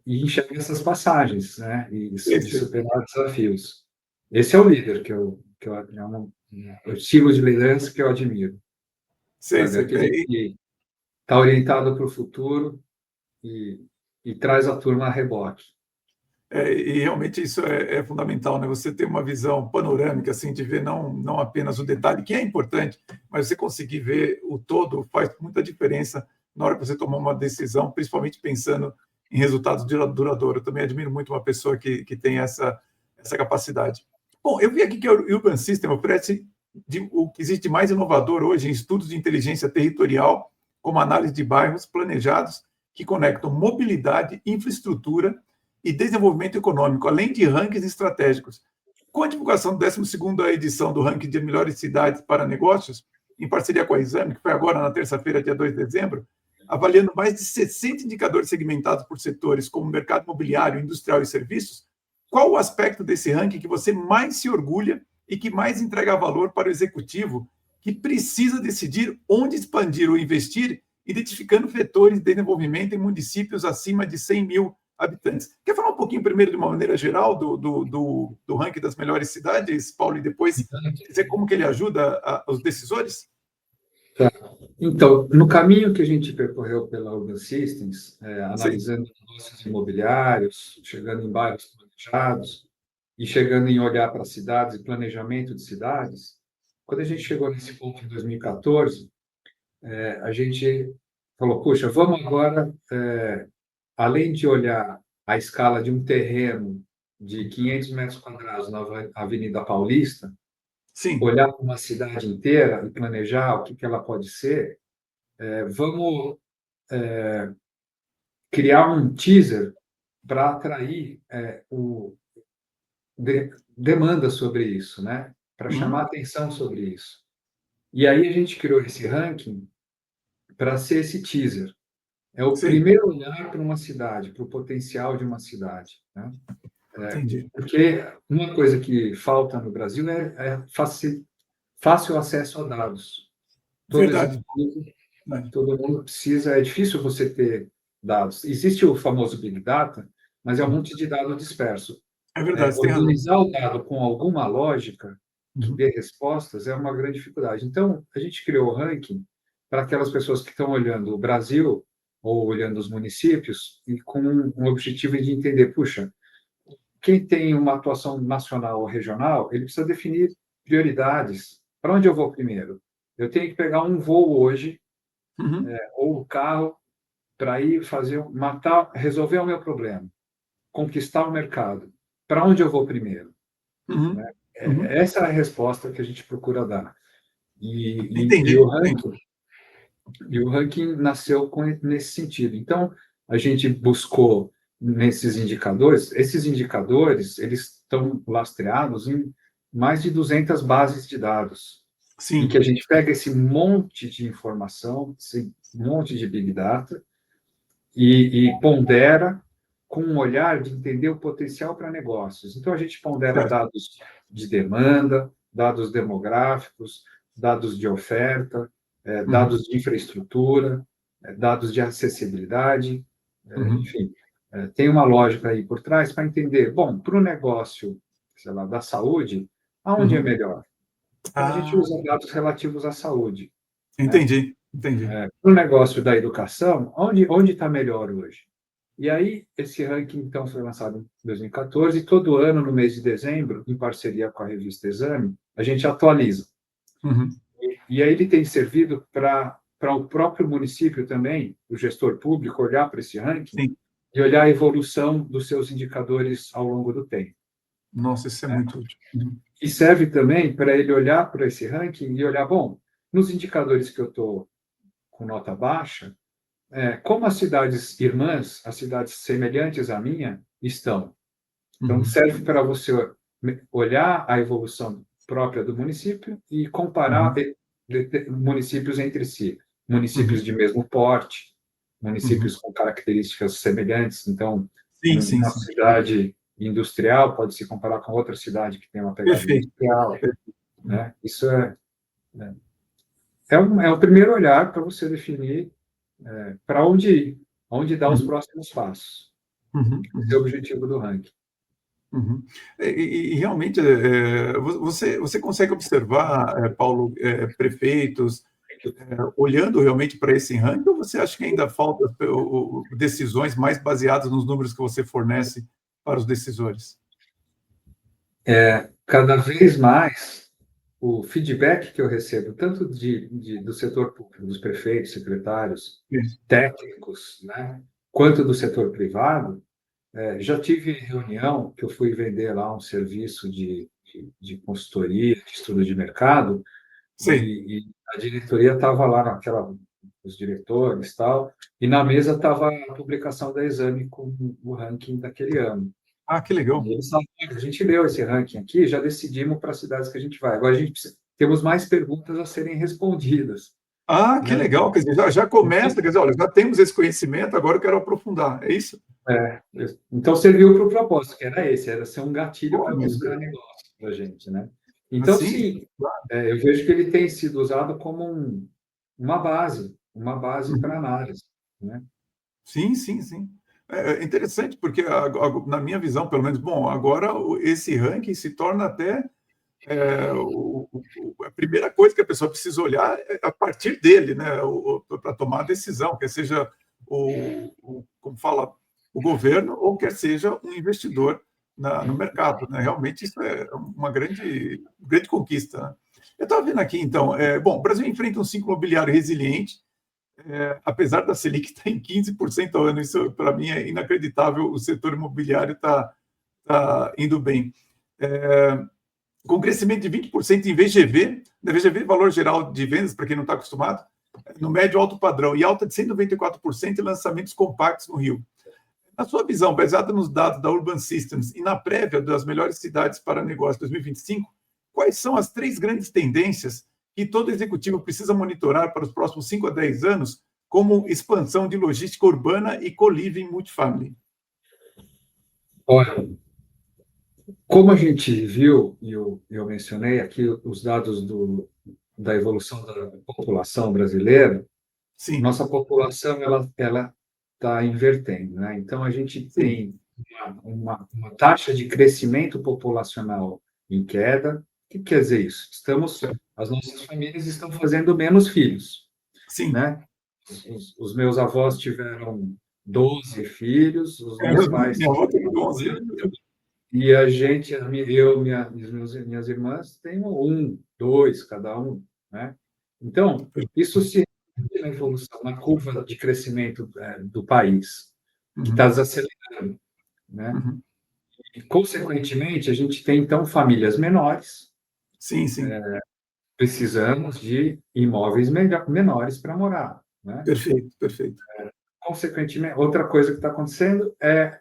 Speaker 2: E enxerga essas passagens, né? E superar desafios. Esse é o líder é o estilo de liderança que eu admiro. Sabe? Aquele que está orientado para o futuro e traz a turma a reboque.
Speaker 1: E realmente isso é fundamental, né? Você ter uma visão panorâmica, assim, de ver não apenas o detalhe, que é importante, mas você conseguir ver o todo faz muita diferença na hora que você tomar uma decisão, principalmente pensando em resultados duradouros. Eu também admiro muito uma pessoa que tem essa capacidade. Bom, eu vi aqui que o Urban System oferece o que existe de mais inovador hoje em estudos de inteligência territorial, como análise de bairros planejados que conectam mobilidade, infraestrutura e desenvolvimento econômico, além de rankings estratégicos. Com a divulgação da 12ª edição do ranking de melhores cidades para negócios, em parceria com a Exame, que foi agora na terça-feira, dia 2 de dezembro, avaliando mais de 60 indicadores segmentados por setores como mercado imobiliário, industrial e serviços, qual o aspecto desse ranking que você mais se orgulha e que mais entrega valor para o executivo que precisa decidir onde expandir ou investir, identificando vetores de desenvolvimento em municípios acima de 100 mil habitantes? Quer falar um pouquinho primeiro, de uma maneira geral, do ranking das melhores cidades, Paulo, e depois dizer como que ele ajuda os decisores?
Speaker 2: Tá. Então, no caminho que a gente percorreu pela Urban Systems, analisando negócios imobiliários, chegando em bairros planejados e chegando em olhar para cidades e planejamento de cidades, quando a gente chegou nesse ponto em 2014, a gente falou, puxa, vamos agora, além de olhar a escala de um terreno de 500 metros quadrados na Avenida Paulista,
Speaker 1: Sim.
Speaker 2: olhar para uma cidade inteira e planejar o que ela pode ser, vamos criar um teaser para atrair demanda sobre isso, né? Para chamar atenção sobre isso. E aí a gente criou esse ranking para ser esse teaser. É o primeiro olhar para uma cidade, para o potencial de uma cidade, né?
Speaker 1: Entendi.
Speaker 2: Porque uma coisa que falta no Brasil é fácil acesso a dados.
Speaker 1: Verdade.
Speaker 2: Todo mundo precisa, é difícil você ter dados. Existe o famoso Big Data, mas é um monte de dado disperso.
Speaker 1: É verdade, você tem razão.
Speaker 2: Organizar o dado com alguma lógica que dê respostas é uma grande dificuldade. Então, a gente criou o ranking para aquelas pessoas que estão olhando o Brasil ou olhando os municípios e com um objetivo de entender, puxa, quem tem uma atuação nacional ou regional, ele precisa definir prioridades. Para onde eu vou primeiro? Eu tenho que pegar um voo hoje, ou o carro, para ir resolver o meu problema, conquistar o mercado. Para onde eu vou primeiro? Né? Essa é a resposta que a gente procura dar.
Speaker 1: Entendi.
Speaker 2: E o ranking nasceu nesse sentido. Então, a gente buscou nesses indicadores, eles estão lastreados em mais de 200 bases de dados, em que a gente pega esse monte de informação, esse monte de Big Data, e pondera com um olhar de entender o potencial para negócios. Então, a gente pondera dados de demanda, dados demográficos, dados de oferta, dados de infraestrutura, dados de acessibilidade, enfim. Tem uma lógica aí por trás para entender, bom, para o negócio, sei lá, da saúde, aonde é melhor? Então, a gente usa dados relativos à saúde.
Speaker 1: Entendi.
Speaker 2: Para o negócio da educação, onde está melhor hoje? E aí, esse ranking, então, foi lançado em 2014, e todo ano, no mês de dezembro, em parceria com a revista Exame, a gente atualiza. E aí ele tem servido para o próprio município também, o gestor público, olhar para esse ranking e olhar a evolução dos seus indicadores ao longo do tempo.
Speaker 1: Nossa, isso é muito útil.
Speaker 2: E serve também para ele olhar para esse ranking e olhar, bom, nos indicadores que eu estou com nota baixa, como as cidades irmãs, as cidades semelhantes à minha, estão. Então, serve para você olhar a evolução própria do município e comparar municípios entre si. Municípios de mesmo porte, municípios com características semelhantes. Então, uma cidade industrial pode se comparar com outra cidade que tem uma pegada industrial. Né? Isso é o primeiro olhar para você definir para onde ir, onde dar os próximos passos. Esse é o objetivo do ranking.
Speaker 1: E realmente, você consegue observar, Paulo, prefeitos olhando realmente para esse ranking, ou você acha que ainda falta decisões mais baseadas nos números que você fornece para os decisores?
Speaker 2: Cada vez mais, o feedback que eu recebo, tanto do setor público, dos prefeitos, secretários, técnicos, né, quanto do setor privado, já tive reunião que eu fui vender lá um serviço de consultoria, de estudo de mercado, e a diretoria estava lá os diretores e tal, e na mesa estava a publicação da Exame com o ranking daquele ano.
Speaker 1: Ah, que legal.
Speaker 2: E eles falaram, a gente leu esse ranking aqui, já decidimos para as cidades que a gente vai. Agora temos mais perguntas a serem respondidas.
Speaker 1: Ah, que legal, quer dizer, já começa, quer dizer, olha, já temos esse conhecimento, agora eu quero aprofundar, é isso?
Speaker 2: Então serviu para o propósito, que era esse, era ser um gatilho para buscar negócio para a gente, né? Então, sim, eu vejo que ele tem sido usado como uma base para análise, né?
Speaker 1: Sim. É interessante, porque na minha visão, pelo menos, bom, agora esse ranking se torna até a primeira coisa que a pessoa precisa olhar é a partir dele, né, para tomar a decisão, quer seja como fala, o governo ou quer seja um investidor no mercado, né? Realmente isso é uma grande conquista, né? Eu estava vendo aqui, então, bom, o Brasil enfrenta um ciclo imobiliário resiliente, apesar da Selic estar em 15% ao ano, isso para mim é inacreditável, o setor imobiliário está indo bem. Com crescimento de 20% em VGV, na VGV, valor geral de vendas, para quem não está acostumado, no médio alto padrão, e alta de 194% em lançamentos compactos no Rio. Na sua visão, baseada nos dados da Urban Systems e na prévia das melhores cidades para negócio 2025, quais são as 3 grandes tendências que todo executivo precisa monitorar para os próximos 5 a 10 anos, como expansão de logística urbana e co-living multifamily?
Speaker 2: Olha, como a gente viu, e eu mencionei aqui os dados da evolução da população brasileira,
Speaker 1: Sim.
Speaker 2: Nossa população ela está invertendo, né? Então, a gente tem uma taxa de crescimento populacional em queda. O que quer dizer isso? As nossas famílias estão fazendo menos filhos, né? Os meus avós tiveram 12 filhos, os meus pais...
Speaker 1: Minha avó teve 11.
Speaker 2: E a gente, minhas irmãs, têm 1, 2, cada um, né? Então, isso se reflete na evolução, na curva de crescimento do país, que está desacelerando, né? E, consequentemente, a gente tem, então, famílias menores.
Speaker 1: Sim.
Speaker 2: Precisamos de imóveis menores para morar, né?
Speaker 1: Perfeito.
Speaker 2: Consequentemente, outra coisa que está acontecendo é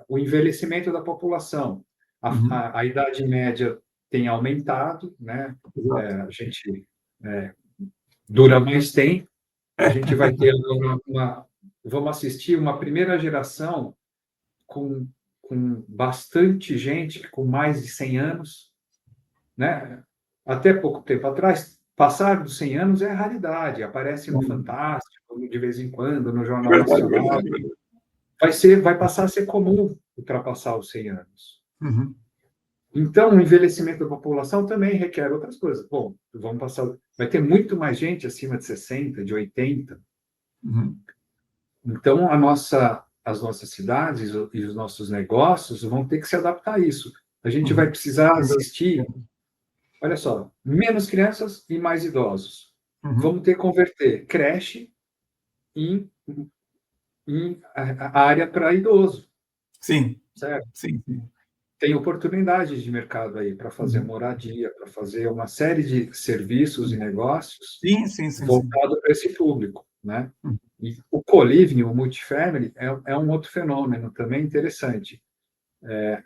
Speaker 2: o envelhecimento da população. A idade média tem aumentado, né? A gente dura mais tempo. A gente vai ter vamos assistir uma primeira geração com bastante gente com mais de 100 anos, né? Até pouco tempo atrás, passar dos 100 anos é raridade, aparece no Fantástico, de vez em quando, no Jornal Nacional. Vai passar a ser comum ultrapassar os 100 anos. Então, o envelhecimento da população também requer outras coisas. Bom, vai ter muito mais gente acima de 60, de 80. Então, as nossas cidades e os nossos negócios vão ter que se adaptar a isso. A gente vai precisar assistir, olha só, menos crianças e mais idosos. Vamos ter que converter creche em a área para idoso.
Speaker 1: Sim.
Speaker 2: Certo?
Speaker 1: Sim.
Speaker 2: Tem oportunidades de mercado aí para fazer moradia, para fazer uma série de serviços e negócios voltados para esse público, né? E o co-living, o multifamily, é um outro fenômeno também interessante.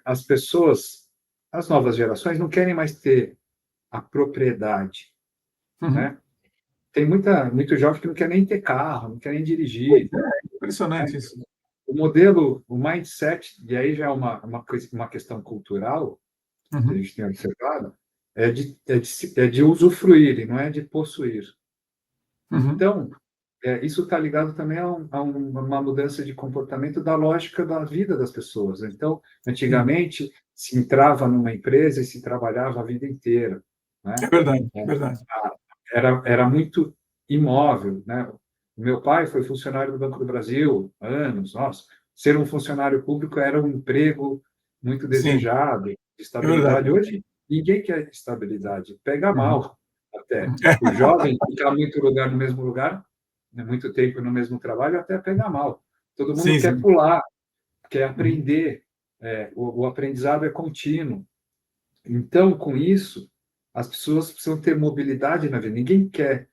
Speaker 2: As pessoas, as novas gerações, não querem mais ter a propriedade, né? Tem muito jovem que não quer nem ter carro, não quer nem dirigir.
Speaker 1: Impressionante isso.
Speaker 2: O modelo, o mindset, e aí já é uma questão cultural, que a gente tem observado, é de usufruir, e não é de possuir. Então, isso está ligado também a uma mudança de comportamento da lógica da vida das pessoas. Então, antigamente, se entrava numa empresa e se trabalhava a vida inteira, né?
Speaker 1: É verdade, é verdade.
Speaker 2: Era muito imóvel, né? O meu pai foi funcionário do Banco do Brasil, anos. Nossa, ser um funcionário público era um emprego muito desejado,
Speaker 1: É verdade.
Speaker 2: estabilidade. Hoje, ninguém quer estabilidade, pega mal até.
Speaker 1: É.
Speaker 2: O jovem ficar muito lugar no mesmo lugar, né, muito tempo no mesmo trabalho, até pega mal. Todo mundo
Speaker 1: Sim,
Speaker 2: quer
Speaker 1: sim.
Speaker 2: pular, quer aprender. O aprendizado é contínuo. Então, com isso, as pessoas precisam ter mobilidade na vida. Ninguém quer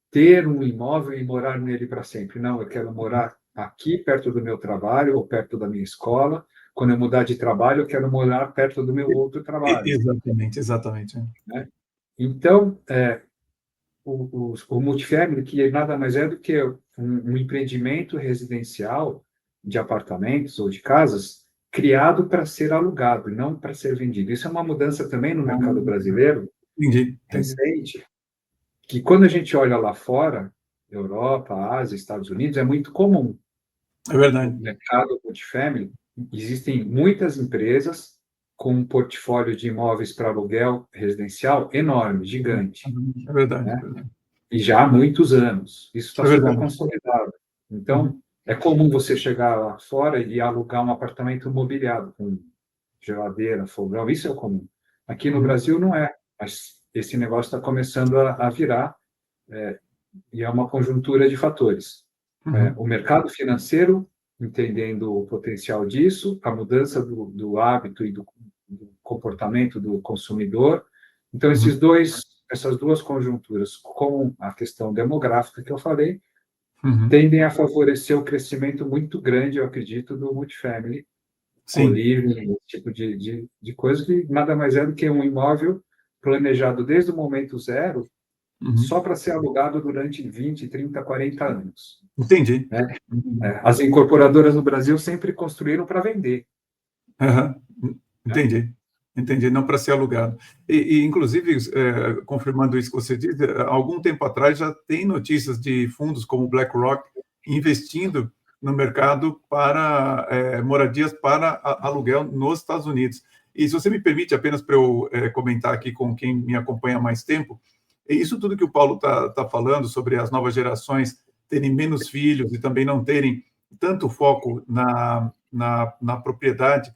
Speaker 2: ter um imóvel e morar nele para sempre. Não, eu quero morar aqui, perto do meu trabalho ou perto da minha escola. Quando eu mudar de trabalho, eu quero morar perto do meu outro trabalho.
Speaker 1: Exatamente, exatamente.
Speaker 2: Né? Então, o multifamily, que nada mais é do que um empreendimento residencial de apartamentos ou de casas criado para ser alugado, e não para ser vendido. Isso é uma mudança também no mercado brasileiro,
Speaker 1: Entendi.
Speaker 2: recente, que quando a gente olha lá fora, Europa, Ásia, Estados Unidos, é muito comum.
Speaker 1: É verdade.
Speaker 2: No mercado multifamily, existem muitas empresas com um portfólio de imóveis para aluguel residencial enorme, gigante.
Speaker 1: É verdade,
Speaker 2: Né?
Speaker 1: é verdade.
Speaker 2: E já há muitos anos. Isso está
Speaker 1: É
Speaker 2: super
Speaker 1: verdade.
Speaker 2: consolidado. Então, é comum você chegar lá fora e alugar um apartamento mobiliado, com geladeira, fogão, isso é comum. Aqui no Brasil não é, mas esse negócio está começando a virar, e é uma conjuntura de fatores. O mercado financeiro, entendendo o potencial disso, a mudança do hábito e do comportamento do consumidor. Então, essas duas conjunturas, com a questão demográfica que eu falei, tendem a favorecer o crescimento muito grande, eu acredito, do multifamily,
Speaker 1: Sim.
Speaker 2: living, esse tipo de coisa, que nada mais é do que um imóvel planejado desde o momento zero, só para ser alugado durante 20, 30, 40 anos.
Speaker 1: Entendi.
Speaker 2: Né? As incorporadoras no Brasil sempre construíram para vender.
Speaker 1: Entendi.
Speaker 2: Né?
Speaker 1: Entendi, não para ser alugado. Inclusive, confirmando isso que você disse, há algum tempo atrás já tem notícias de fundos como o BlackRock investindo no mercado para moradias para aluguel nos Estados Unidos. E se você me permite, apenas para eu comentar aqui com quem me acompanha há mais tempo, isso tudo que o Paulo está falando sobre as novas gerações terem menos filhos e também não terem tanto foco na propriedade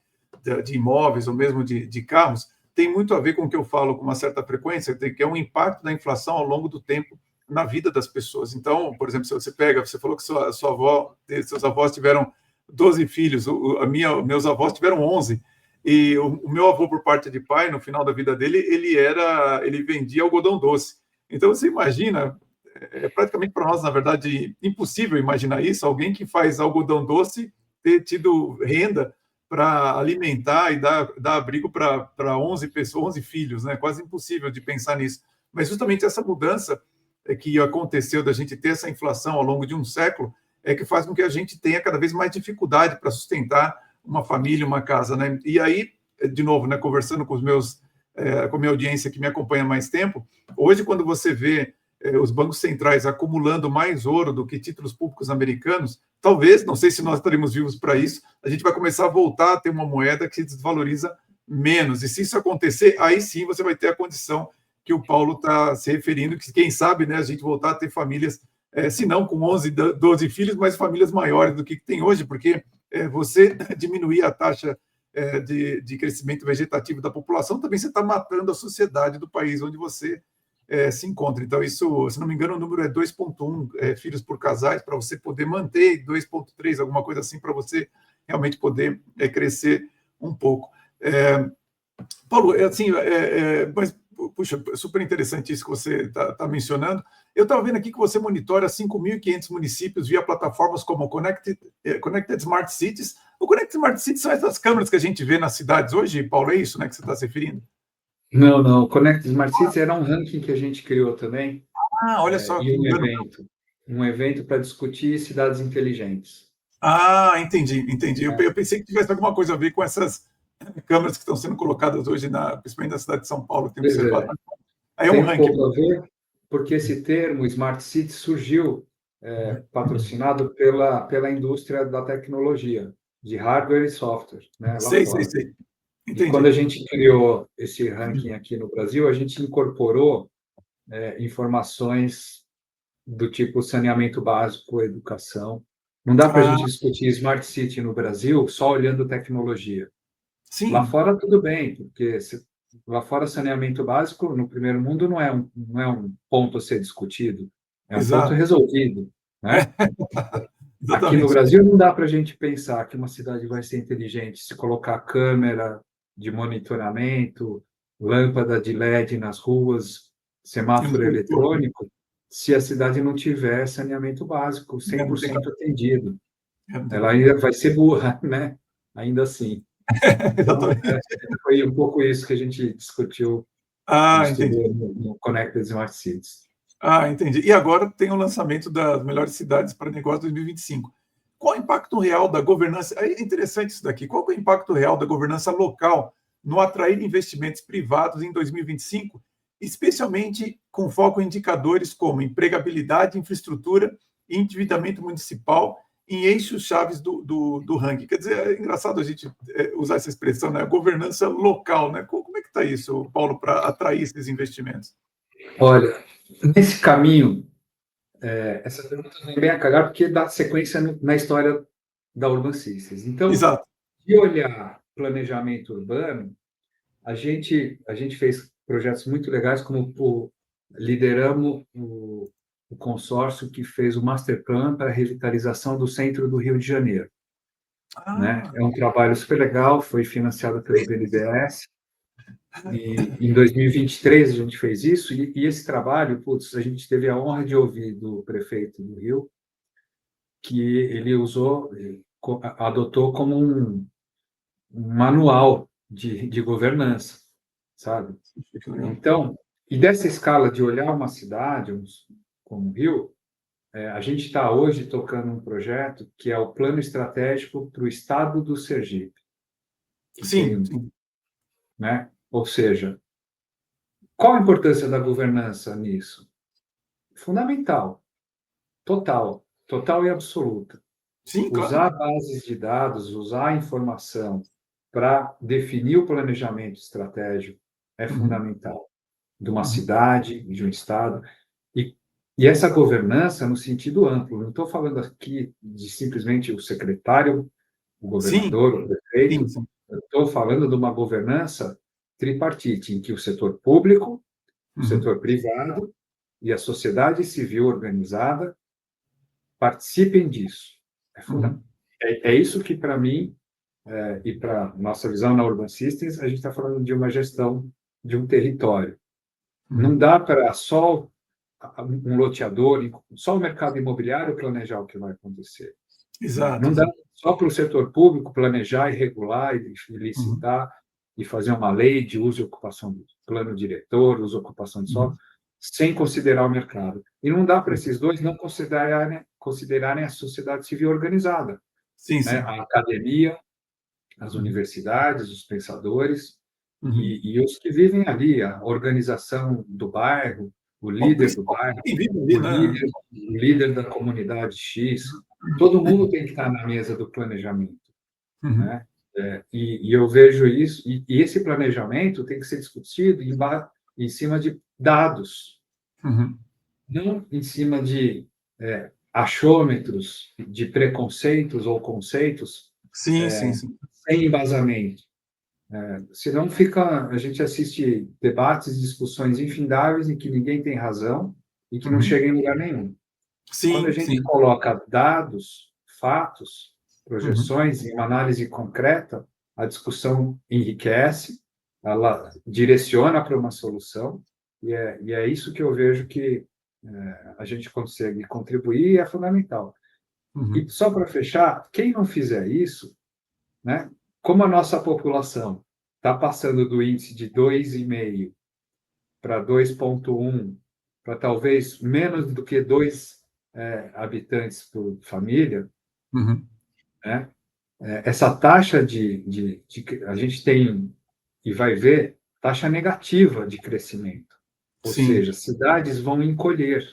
Speaker 1: de imóveis ou mesmo de carros, tem muito a ver com o que eu falo com uma certa frequência, que é um impacto da inflação ao longo do tempo na vida das pessoas. Então, por exemplo, se você falou que seus avós tiveram 12 filhos, meus avós tiveram 11, e o meu avô, por parte de pai, no final da vida dele, ele vendia algodão doce. Então, você imagina, praticamente para nós, na verdade, impossível imaginar isso, alguém que faz algodão doce ter tido renda para alimentar e dar abrigo para 11 pessoas, 11 filhos, né? Quase impossível de pensar nisso. Mas justamente essa mudança que aconteceu da gente ter essa inflação ao longo de um século é que faz com que a gente tenha cada vez mais dificuldade para sustentar uma família, uma casa, né? E aí, de novo, né, conversando com com a minha audiência que me acompanha há mais tempo, hoje quando você vê os bancos centrais acumulando mais ouro do que títulos públicos americanos, talvez, não sei se nós estaremos vivos para isso, a gente vai começar a voltar a ter uma moeda que se desvaloriza menos. E se isso acontecer, aí sim você vai ter a condição que o Paulo está se referindo, que quem sabe, né, a gente voltar a ter famílias, se não com 11, 12 filhos, mas famílias maiores do que tem hoje, porque você diminuir a taxa de crescimento vegetativo da população, também você está matando a sociedade do país onde você se encontra. Então, isso, se não me engano, o número é 2,1 filhos por casais, para você poder manter, 2,3, alguma coisa assim, para você realmente poder crescer um pouco. Paulo, assim, mas, puxa, super interessante isso que você está mencionando. Eu estava vendo aqui que você monitora 5.500 municípios via plataformas como Connected Smart Cities. O Connected Smart Cities são essas câmeras que a gente vê nas cidades hoje, Paulo, é isso, né, que você está se referindo?
Speaker 2: Não. O Connect Smart Cities era um ranking que a gente criou também.
Speaker 1: Olha só.
Speaker 2: E um evento para discutir cidades inteligentes.
Speaker 1: Entendi. Eu pensei que tivesse alguma coisa a ver com essas câmeras que estão sendo colocadas hoje, principalmente na cidade de São Paulo, tem observado. Aí
Speaker 2: Tem um pouco a ver, porque esse termo Smart City surgiu patrocinado pela indústria da tecnologia, de hardware e software, né, lá fora.
Speaker 1: Sei.
Speaker 2: E quando a gente criou esse ranking aqui no Brasil, a gente incorporou informações do tipo saneamento básico, educação. Não dá para a gente discutir Smart City no Brasil só olhando tecnologia.
Speaker 1: Sim.
Speaker 2: Lá fora, tudo bem, porque lá fora, saneamento básico, no primeiro mundo, não é um ponto a ser discutido, é um ponto resolvido. Né? Aqui no Brasil, não dá para a gente pensar que uma cidade vai ser inteligente se colocar câmera de monitoramento, lâmpada de LED nas ruas, semáforo eletrônico, se a cidade não tiver saneamento básico 100% atendido. Ela ainda vai ser burra, né? Ainda assim. Então, foi um pouco isso que a gente discutiu no Connected Smart Cities.
Speaker 1: Entendi. E agora tem o lançamento das melhores cidades para negócio 2025. Qual o impacto real da governança? É interessante isso daqui. Qual é o impacto real da governança local no atrair investimentos privados em 2025, especialmente com foco em indicadores como empregabilidade, infraestrutura e endividamento municipal em eixos chaves do ranking? Quer dizer, é engraçado a gente usar essa expressão, né? Governança local, né? Como é que está isso, Paulo, para atrair esses investimentos?
Speaker 2: Olha, nesse caminho, essa pergunta vem bem a calhar porque dá sequência na história da Urban Systems. Então, de olhar planejamento urbano, a gente fez projetos muito legais, como lideramos o consórcio que fez o Master Plan para a revitalização do centro do Rio de Janeiro. Né? É um trabalho super legal, foi financiado pelo BNDES. E em 2023 a gente fez isso, e esse trabalho, a gente teve a honra de ouvir do prefeito do Rio, que ele adotou como um manual de governança, sabe? Então, e dessa escala de olhar uma cidade como o Rio, a gente está hoje tocando um projeto que é o Plano Estratégico para o Estado do Sergipe.
Speaker 1: Sim.
Speaker 2: Né? Ou seja, qual a importância da governança nisso? Fundamental, total e absoluta.
Speaker 1: Sim,
Speaker 2: usar bases de dados, usar a informação para definir o planejamento estratégico é fundamental, de uma cidade, de um estado, e essa governança no sentido amplo. Não estou falando aqui de simplesmente o secretário, o governador, o prefeito. Eu estou falando de uma governança tripartite, em que o setor público, o setor privado e a sociedade civil organizada participem disso. É isso que, para mim, e para nossa visão na Urban Systems, a gente está falando de uma gestão de um território. Não dá para só um loteador, só o mercado imobiliário planejar o que vai acontecer.
Speaker 1: Exato.
Speaker 2: Não dá só para o setor público planejar e regular e licitar e fazer uma lei de uso e ocupação do plano diretor, uso e ocupação de solo, sem considerar o mercado. E não dá para esses dois não considerarem a sociedade civil organizada. Né? A academia, as universidades, os pensadores, e os que vivem ali, a organização do bairro, o líder do bairro, o líder da comunidade X, todo mundo tem que estar na mesa do planejamento. Né? E eu vejo isso, e esse planejamento tem que ser discutido em cima de dados, não em cima de achômetros, de preconceitos ou conceitos sem embasamento. Senão a gente assiste debates, discussões infindáveis em que ninguém tem razão e que não chega em lugar nenhum. Quando a gente coloca dados, fatos, projeções em uma análise concreta, a discussão enriquece, ela direciona para uma solução, e é isso que eu vejo que a gente consegue contribuir e é fundamental. E só para fechar, quem não fizer isso, né, como a nossa população está passando do índice de 2,5 para 2,1, para talvez menos do que 2 habitantes por família, né? Essa taxa a gente tem, e vai ver, taxa negativa de crescimento. Ou seja, cidades vão encolher.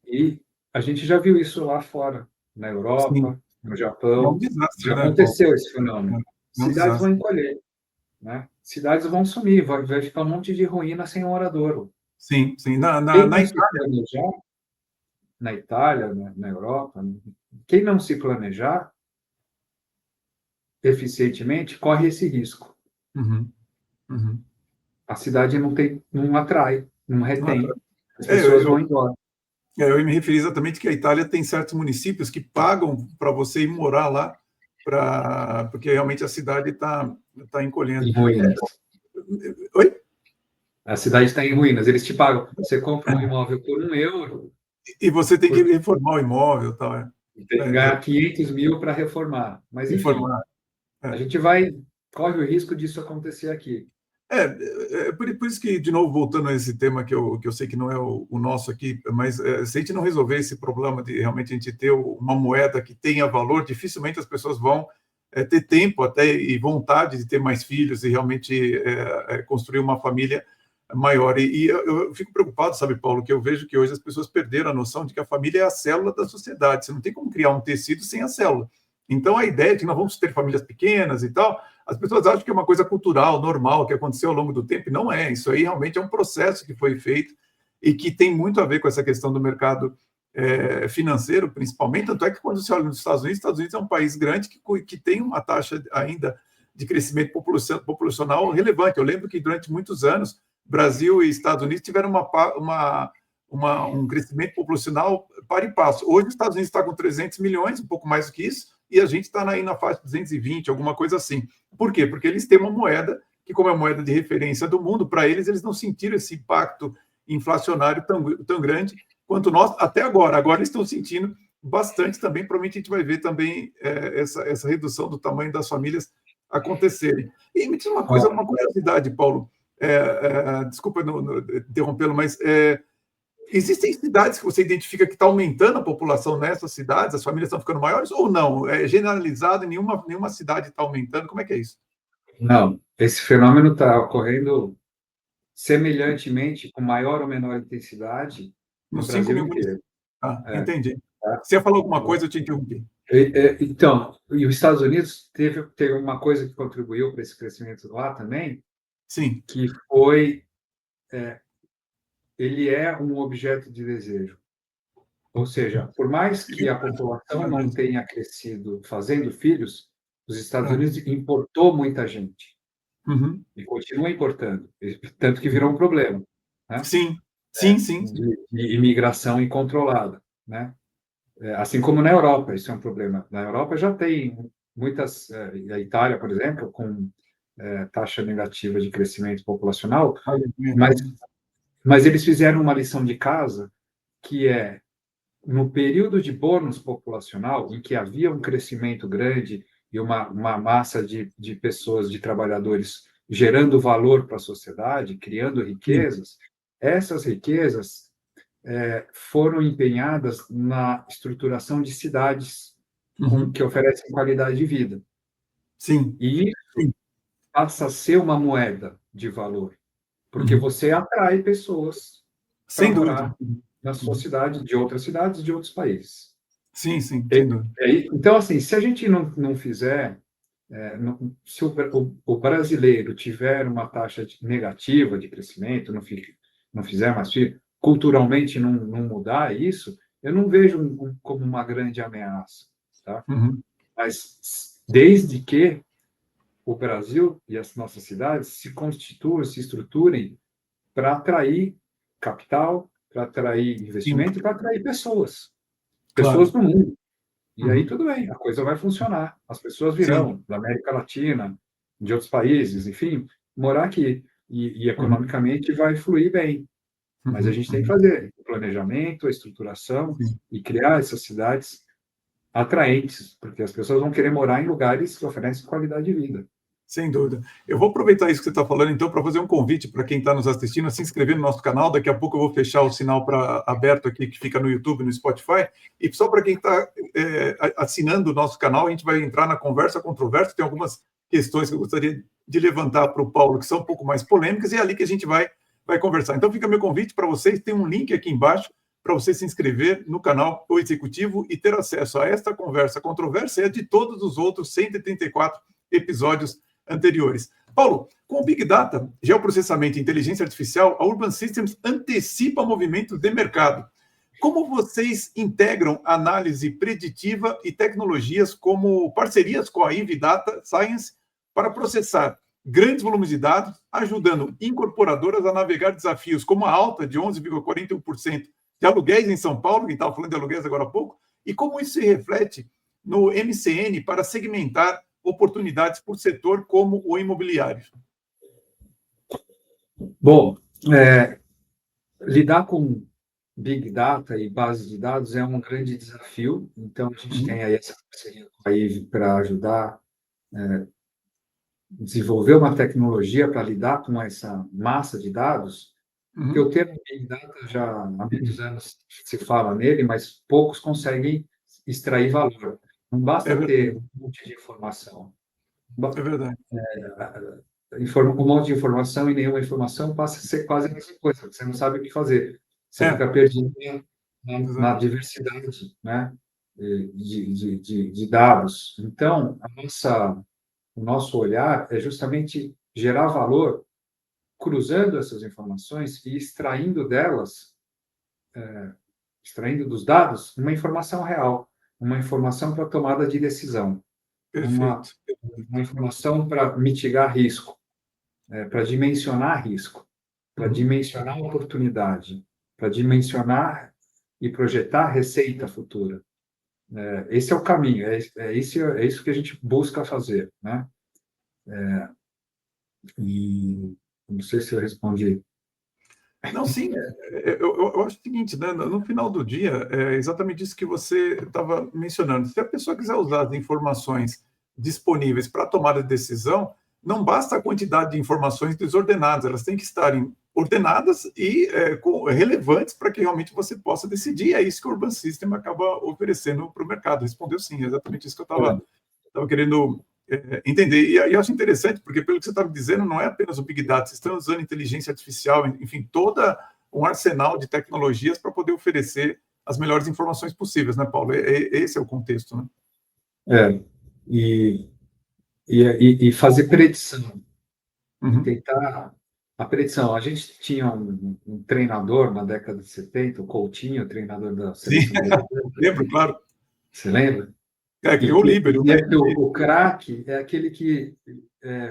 Speaker 2: E a gente já viu isso lá fora, na Europa, no Japão.
Speaker 1: É um desastre,
Speaker 2: já
Speaker 1: né,
Speaker 2: aconteceu
Speaker 1: Paulo?
Speaker 2: esse fenômeno.
Speaker 1: É um
Speaker 2: Cidades vão
Speaker 1: desastre.
Speaker 2: encolher, né? Cidades vão sumir, vai ficar um monte de ruína sem morador.
Speaker 1: Sim. Na
Speaker 2: Se
Speaker 1: Itália.
Speaker 2: planejar, na Itália, na Europa, quem não se planejar eficientemente corre esse risco. A cidade não atrai, não retém. As pessoas vão embora.
Speaker 1: Eu me referi exatamente que a Itália tem certos municípios que pagam para você ir morar lá, porque realmente a cidade está encolhendo.
Speaker 2: Em ruínas.
Speaker 1: Oi?
Speaker 2: A cidade está em ruínas. Eles te pagam. Você compra um imóvel por €1.
Speaker 1: E você tem que reformar o imóvel. Tal,
Speaker 2: e tem que ganhar 500 mil para reformar. Mas, enfim,
Speaker 1: reformar.
Speaker 2: a gente corre o risco disso acontecer aqui.
Speaker 1: Por isso que, de novo, voltando a esse tema que eu sei que não é o nosso aqui, mas se a gente não resolver esse problema de realmente a gente ter uma moeda que tenha valor, dificilmente as pessoas vão ter tempo até e vontade de ter mais filhos e realmente construir uma família maior. E eu fico preocupado, sabe, Paulo, que eu vejo que hoje as pessoas perderam a noção de que a família é a célula da sociedade. Você não tem como criar um tecido sem a célula. Então, a ideia de que nós vamos ter famílias pequenas e tal, as pessoas acham que é uma coisa cultural, normal, que aconteceu ao longo do tempo, e não é. Isso aí realmente é um processo que foi feito e que tem muito a ver com essa questão do mercado financeiro, principalmente. Tanto é que, quando você olha nos Estados Unidos é um país grande que tem uma taxa ainda de crescimento populacional relevante. Eu lembro que, durante muitos anos, Brasil e Estados Unidos tiveram um crescimento populacional par e passo. Hoje, os Estados Unidos está com 300 milhões, um pouco mais do que isso, e a gente está aí na faixa de 220, alguma coisa assim. Por quê? Porque eles têm uma moeda que, como é a moeda de referência do mundo, para eles não sentiram esse impacto inflacionário tão grande quanto nós até agora. Agora eles estão sentindo bastante também. Provavelmente a gente vai ver também essa redução do tamanho das famílias acontecerem. E me diz uma coisa, uma curiosidade, Paulo. Desculpa interrompê-lo, mas existem cidades que você identifica que está aumentando a população nessas cidades, as famílias estão ficando maiores, ou não? É generalizado, nenhuma cidade está aumentando? Como é que é isso?
Speaker 2: Não, esse fenômeno está ocorrendo semelhantemente, com maior ou menor intensidade, no Brasil inteiro.
Speaker 1: Entendi. Você ia falar alguma coisa, eu te interrompi.
Speaker 2: Então, e os Estados Unidos teve uma coisa que contribuiu para esse crescimento lá também,
Speaker 1: Sim.
Speaker 2: Que foi ele é um objeto de desejo. Ou seja, por mais que a população não tenha crescido fazendo filhos, os Estados Unidos importou muita gente. E continua importando, tanto que virou um problema. Né?
Speaker 1: Sim.
Speaker 2: De imigração incontrolada. Né? Assim como na Europa, isso é um problema. Na Europa já tem muitas... a Itália, por exemplo, com taxa negativa de crescimento populacional, mas eles fizeram uma lição de casa que no período de bônus populacional, em que havia um crescimento grande e uma massa de pessoas, de trabalhadores, gerando valor para a sociedade, criando riquezas, essas riquezas foram empenhadas na estruturação de cidades que oferecem qualidade de vida. E isso passa a ser uma moeda de valor, porque você atrai pessoas para morar na sua cidade, de outras cidades, de outros países.
Speaker 1: Sem dúvida.
Speaker 2: Então, assim, se a gente não fizer, se o brasileiro tiver uma taxa negativa de crescimento, não fizer mais filho, culturalmente não mudar isso, eu não vejo como uma grande ameaça. Tá? Mas desde que o Brasil e as nossas cidades se constituam, se estruturem para atrair capital, para atrair investimento e para atrair pessoas do mundo. E aí tudo bem, a coisa vai funcionar. As pessoas virão da América Latina, de outros países, enfim, morar aqui. E economicamente vai fluir bem. Mas a gente tem que fazer o planejamento, a estruturação e criar essas cidades atraentes, porque as pessoas vão querer morar em lugares que oferecem qualidade de vida.
Speaker 1: Sem dúvida. Eu vou aproveitar isso que você está falando, então, para fazer um convite para quem está nos assistindo a se inscrever no nosso canal. Daqui a pouco eu vou fechar o sinal aberto aqui, que fica no YouTube, no Spotify. E só para quem está assinando o nosso canal, a gente vai entrar na conversa controversa. Tem algumas questões que eu gostaria de levantar para o Paulo, que são um pouco mais polêmicas, e é ali que a gente vai vai conversar. Então, fica meu convite para vocês, tem um link aqui embaixo para você se inscrever no canal O Executivo e ter acesso a esta conversa controversa e a de todos os outros 134 episódios anteriores. Paulo, com o Big Data, geoprocessamento e inteligência artificial, a Urban Systems antecipa movimentos de mercado. Como vocês integram análise preditiva e tecnologias como parcerias com a Eve Data Science para processar grandes volumes de dados, ajudando incorporadoras a navegar desafios como a alta de 11,41% de aluguéis em São Paulo, que estava falando de aluguéis agora há pouco, e como isso se reflete no MCN para segmentar oportunidades por setor como o imobiliário?
Speaker 2: Bom, lidar com Big Data e bases de dados é um grande desafio, então a gente tem aí essa parceria com a IVE para ajudar a desenvolver uma tecnologia para lidar com essa massa de dados, que o termo Big Data já há muitos anos se fala nele, mas poucos conseguem extrair valor. Não basta ter um monte de informação.
Speaker 1: É verdade.
Speaker 2: Um monte de informação e nenhuma informação passa a ser quase a mesma coisa. Você não sabe o que fazer. Você fica perdido na diversidade, né, de dados. Então, o nosso olhar é justamente gerar valor cruzando essas informações e extraindo delas, extraindo dos dados, uma informação real, uma informação para tomada de decisão, uma informação para mitigar risco, para dimensionar risco, para dimensionar oportunidade, para dimensionar e projetar receita futura. Esse é o caminho, é isso que a gente busca fazer, né? E não sei se eu respondi.
Speaker 1: Não, sim, eu acho o seguinte, né? No final do dia, é exatamente isso que você estava mencionando. Se a pessoa quiser usar as informações disponíveis para tomada de decisão, não basta a quantidade de informações desordenadas, elas têm que estarem ordenadas e relevantes para que realmente você possa decidir. É isso que o Urban System acaba oferecendo para o mercado. Respondeu sim, é exatamente isso que eu estava querendo entender. E eu acho interessante, porque pelo que você estava dizendo, não é apenas o Big Data, vocês estão usando inteligência artificial, enfim, todo um arsenal de tecnologias para poder oferecer as melhores informações possíveis, né, Paulo? Esse é o contexto, né?
Speaker 2: E fazer predição. E tentar a predição. A gente tinha um treinador na década de 70, o Coutinho, treinador da seleção brasileira.
Speaker 1: Lembro, claro.
Speaker 2: Você lembra?
Speaker 1: Criou o Líbero.
Speaker 2: O craque é aquele que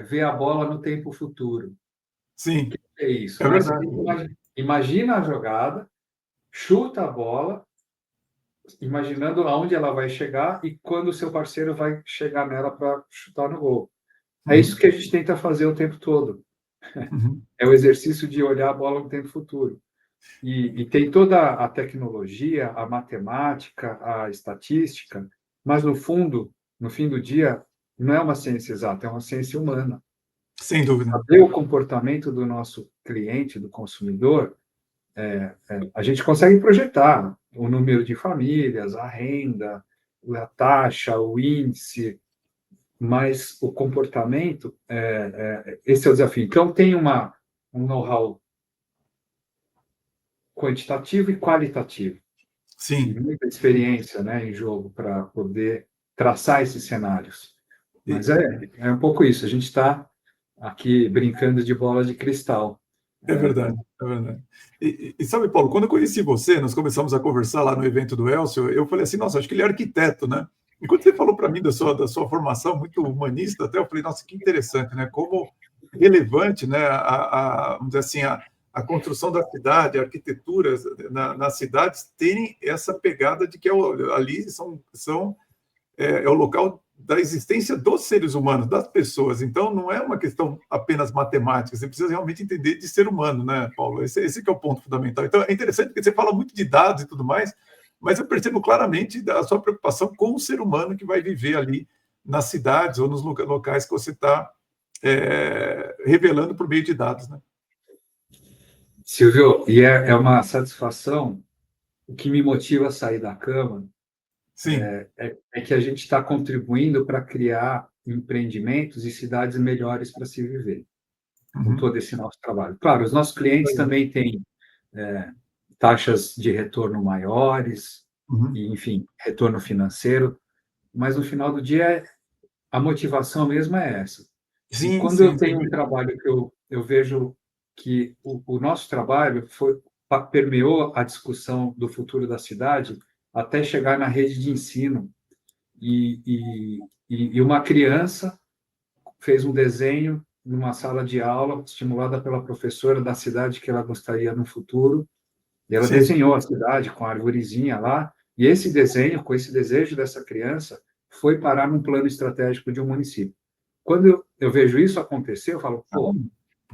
Speaker 2: vê a bola no tempo futuro.
Speaker 1: Sim.
Speaker 2: O que é isso?
Speaker 1: É verdade.
Speaker 2: Imagina a jogada, chuta a bola, imaginando aonde ela vai chegar e quando o seu parceiro vai chegar nela para chutar no gol. É isso que a gente tenta fazer o tempo todo. É o exercício de olhar a bola no tempo futuro. E tem toda a tecnologia, a matemática, a estatística, mas no fim do dia, não é uma ciência exata, é uma ciência humana.
Speaker 1: Sem dúvida.
Speaker 2: Saber o comportamento do nosso cliente, do consumidor, a gente consegue projetar o número de famílias, a renda, a taxa, o índice, mas o comportamento, esse é o desafio. Então, tem um know-how quantitativo e qualitativo.
Speaker 1: Sim.
Speaker 2: E muita experiência, né, em jogo para poder traçar esses cenários. Mas é um pouco isso. A gente está aqui brincando de bola de cristal.
Speaker 1: É verdade, é verdade. E sabe, Paulo, quando eu conheci você, nós começamos a conversar lá no evento do Elcio, eu falei assim, nossa, acho que ele é arquiteto, né? E quando você falou para mim da sua formação muito humanista, até eu falei, nossa, que interessante, né? Como relevante, né? Vamos dizer assim, a construção da cidade, a arquitetura nas cidades terem essa pegada de que ali é o local da existência dos seres humanos, das pessoas. Então, não é uma questão apenas matemática, você precisa realmente entender de ser humano, né, Paulo? Esse que é o ponto fundamental. Então, é interessante porque você fala muito de dados e tudo mais, mas eu percebo claramente a sua preocupação com o ser humano que vai viver ali nas cidades ou nos locais que você está revelando por meio de dados, né?
Speaker 2: Silvio, e é uma satisfação. O que me motiva a sair da cama é que a gente está contribuindo para criar empreendimentos e cidades melhores para se viver. com todo esse nosso trabalho. Claro, os nossos clientes também têm taxas de retorno maiores, e, enfim, retorno financeiro, mas no final do dia a motivação mesmo é essa. E
Speaker 1: Sim,
Speaker 2: quando eu
Speaker 1: sim.
Speaker 2: tenho um trabalho que eu vejo que o nosso trabalho permeou a discussão do futuro da cidade até chegar na rede de ensino, e uma criança fez um desenho numa sala de aula, estimulada pela professora da cidade que ela gostaria no futuro, e ela desenhou a cidade com a arvorezinha lá, e esse desenho, com esse desejo dessa criança, foi parar num plano estratégico de um município. Quando eu vejo isso acontecer, eu falo, pô,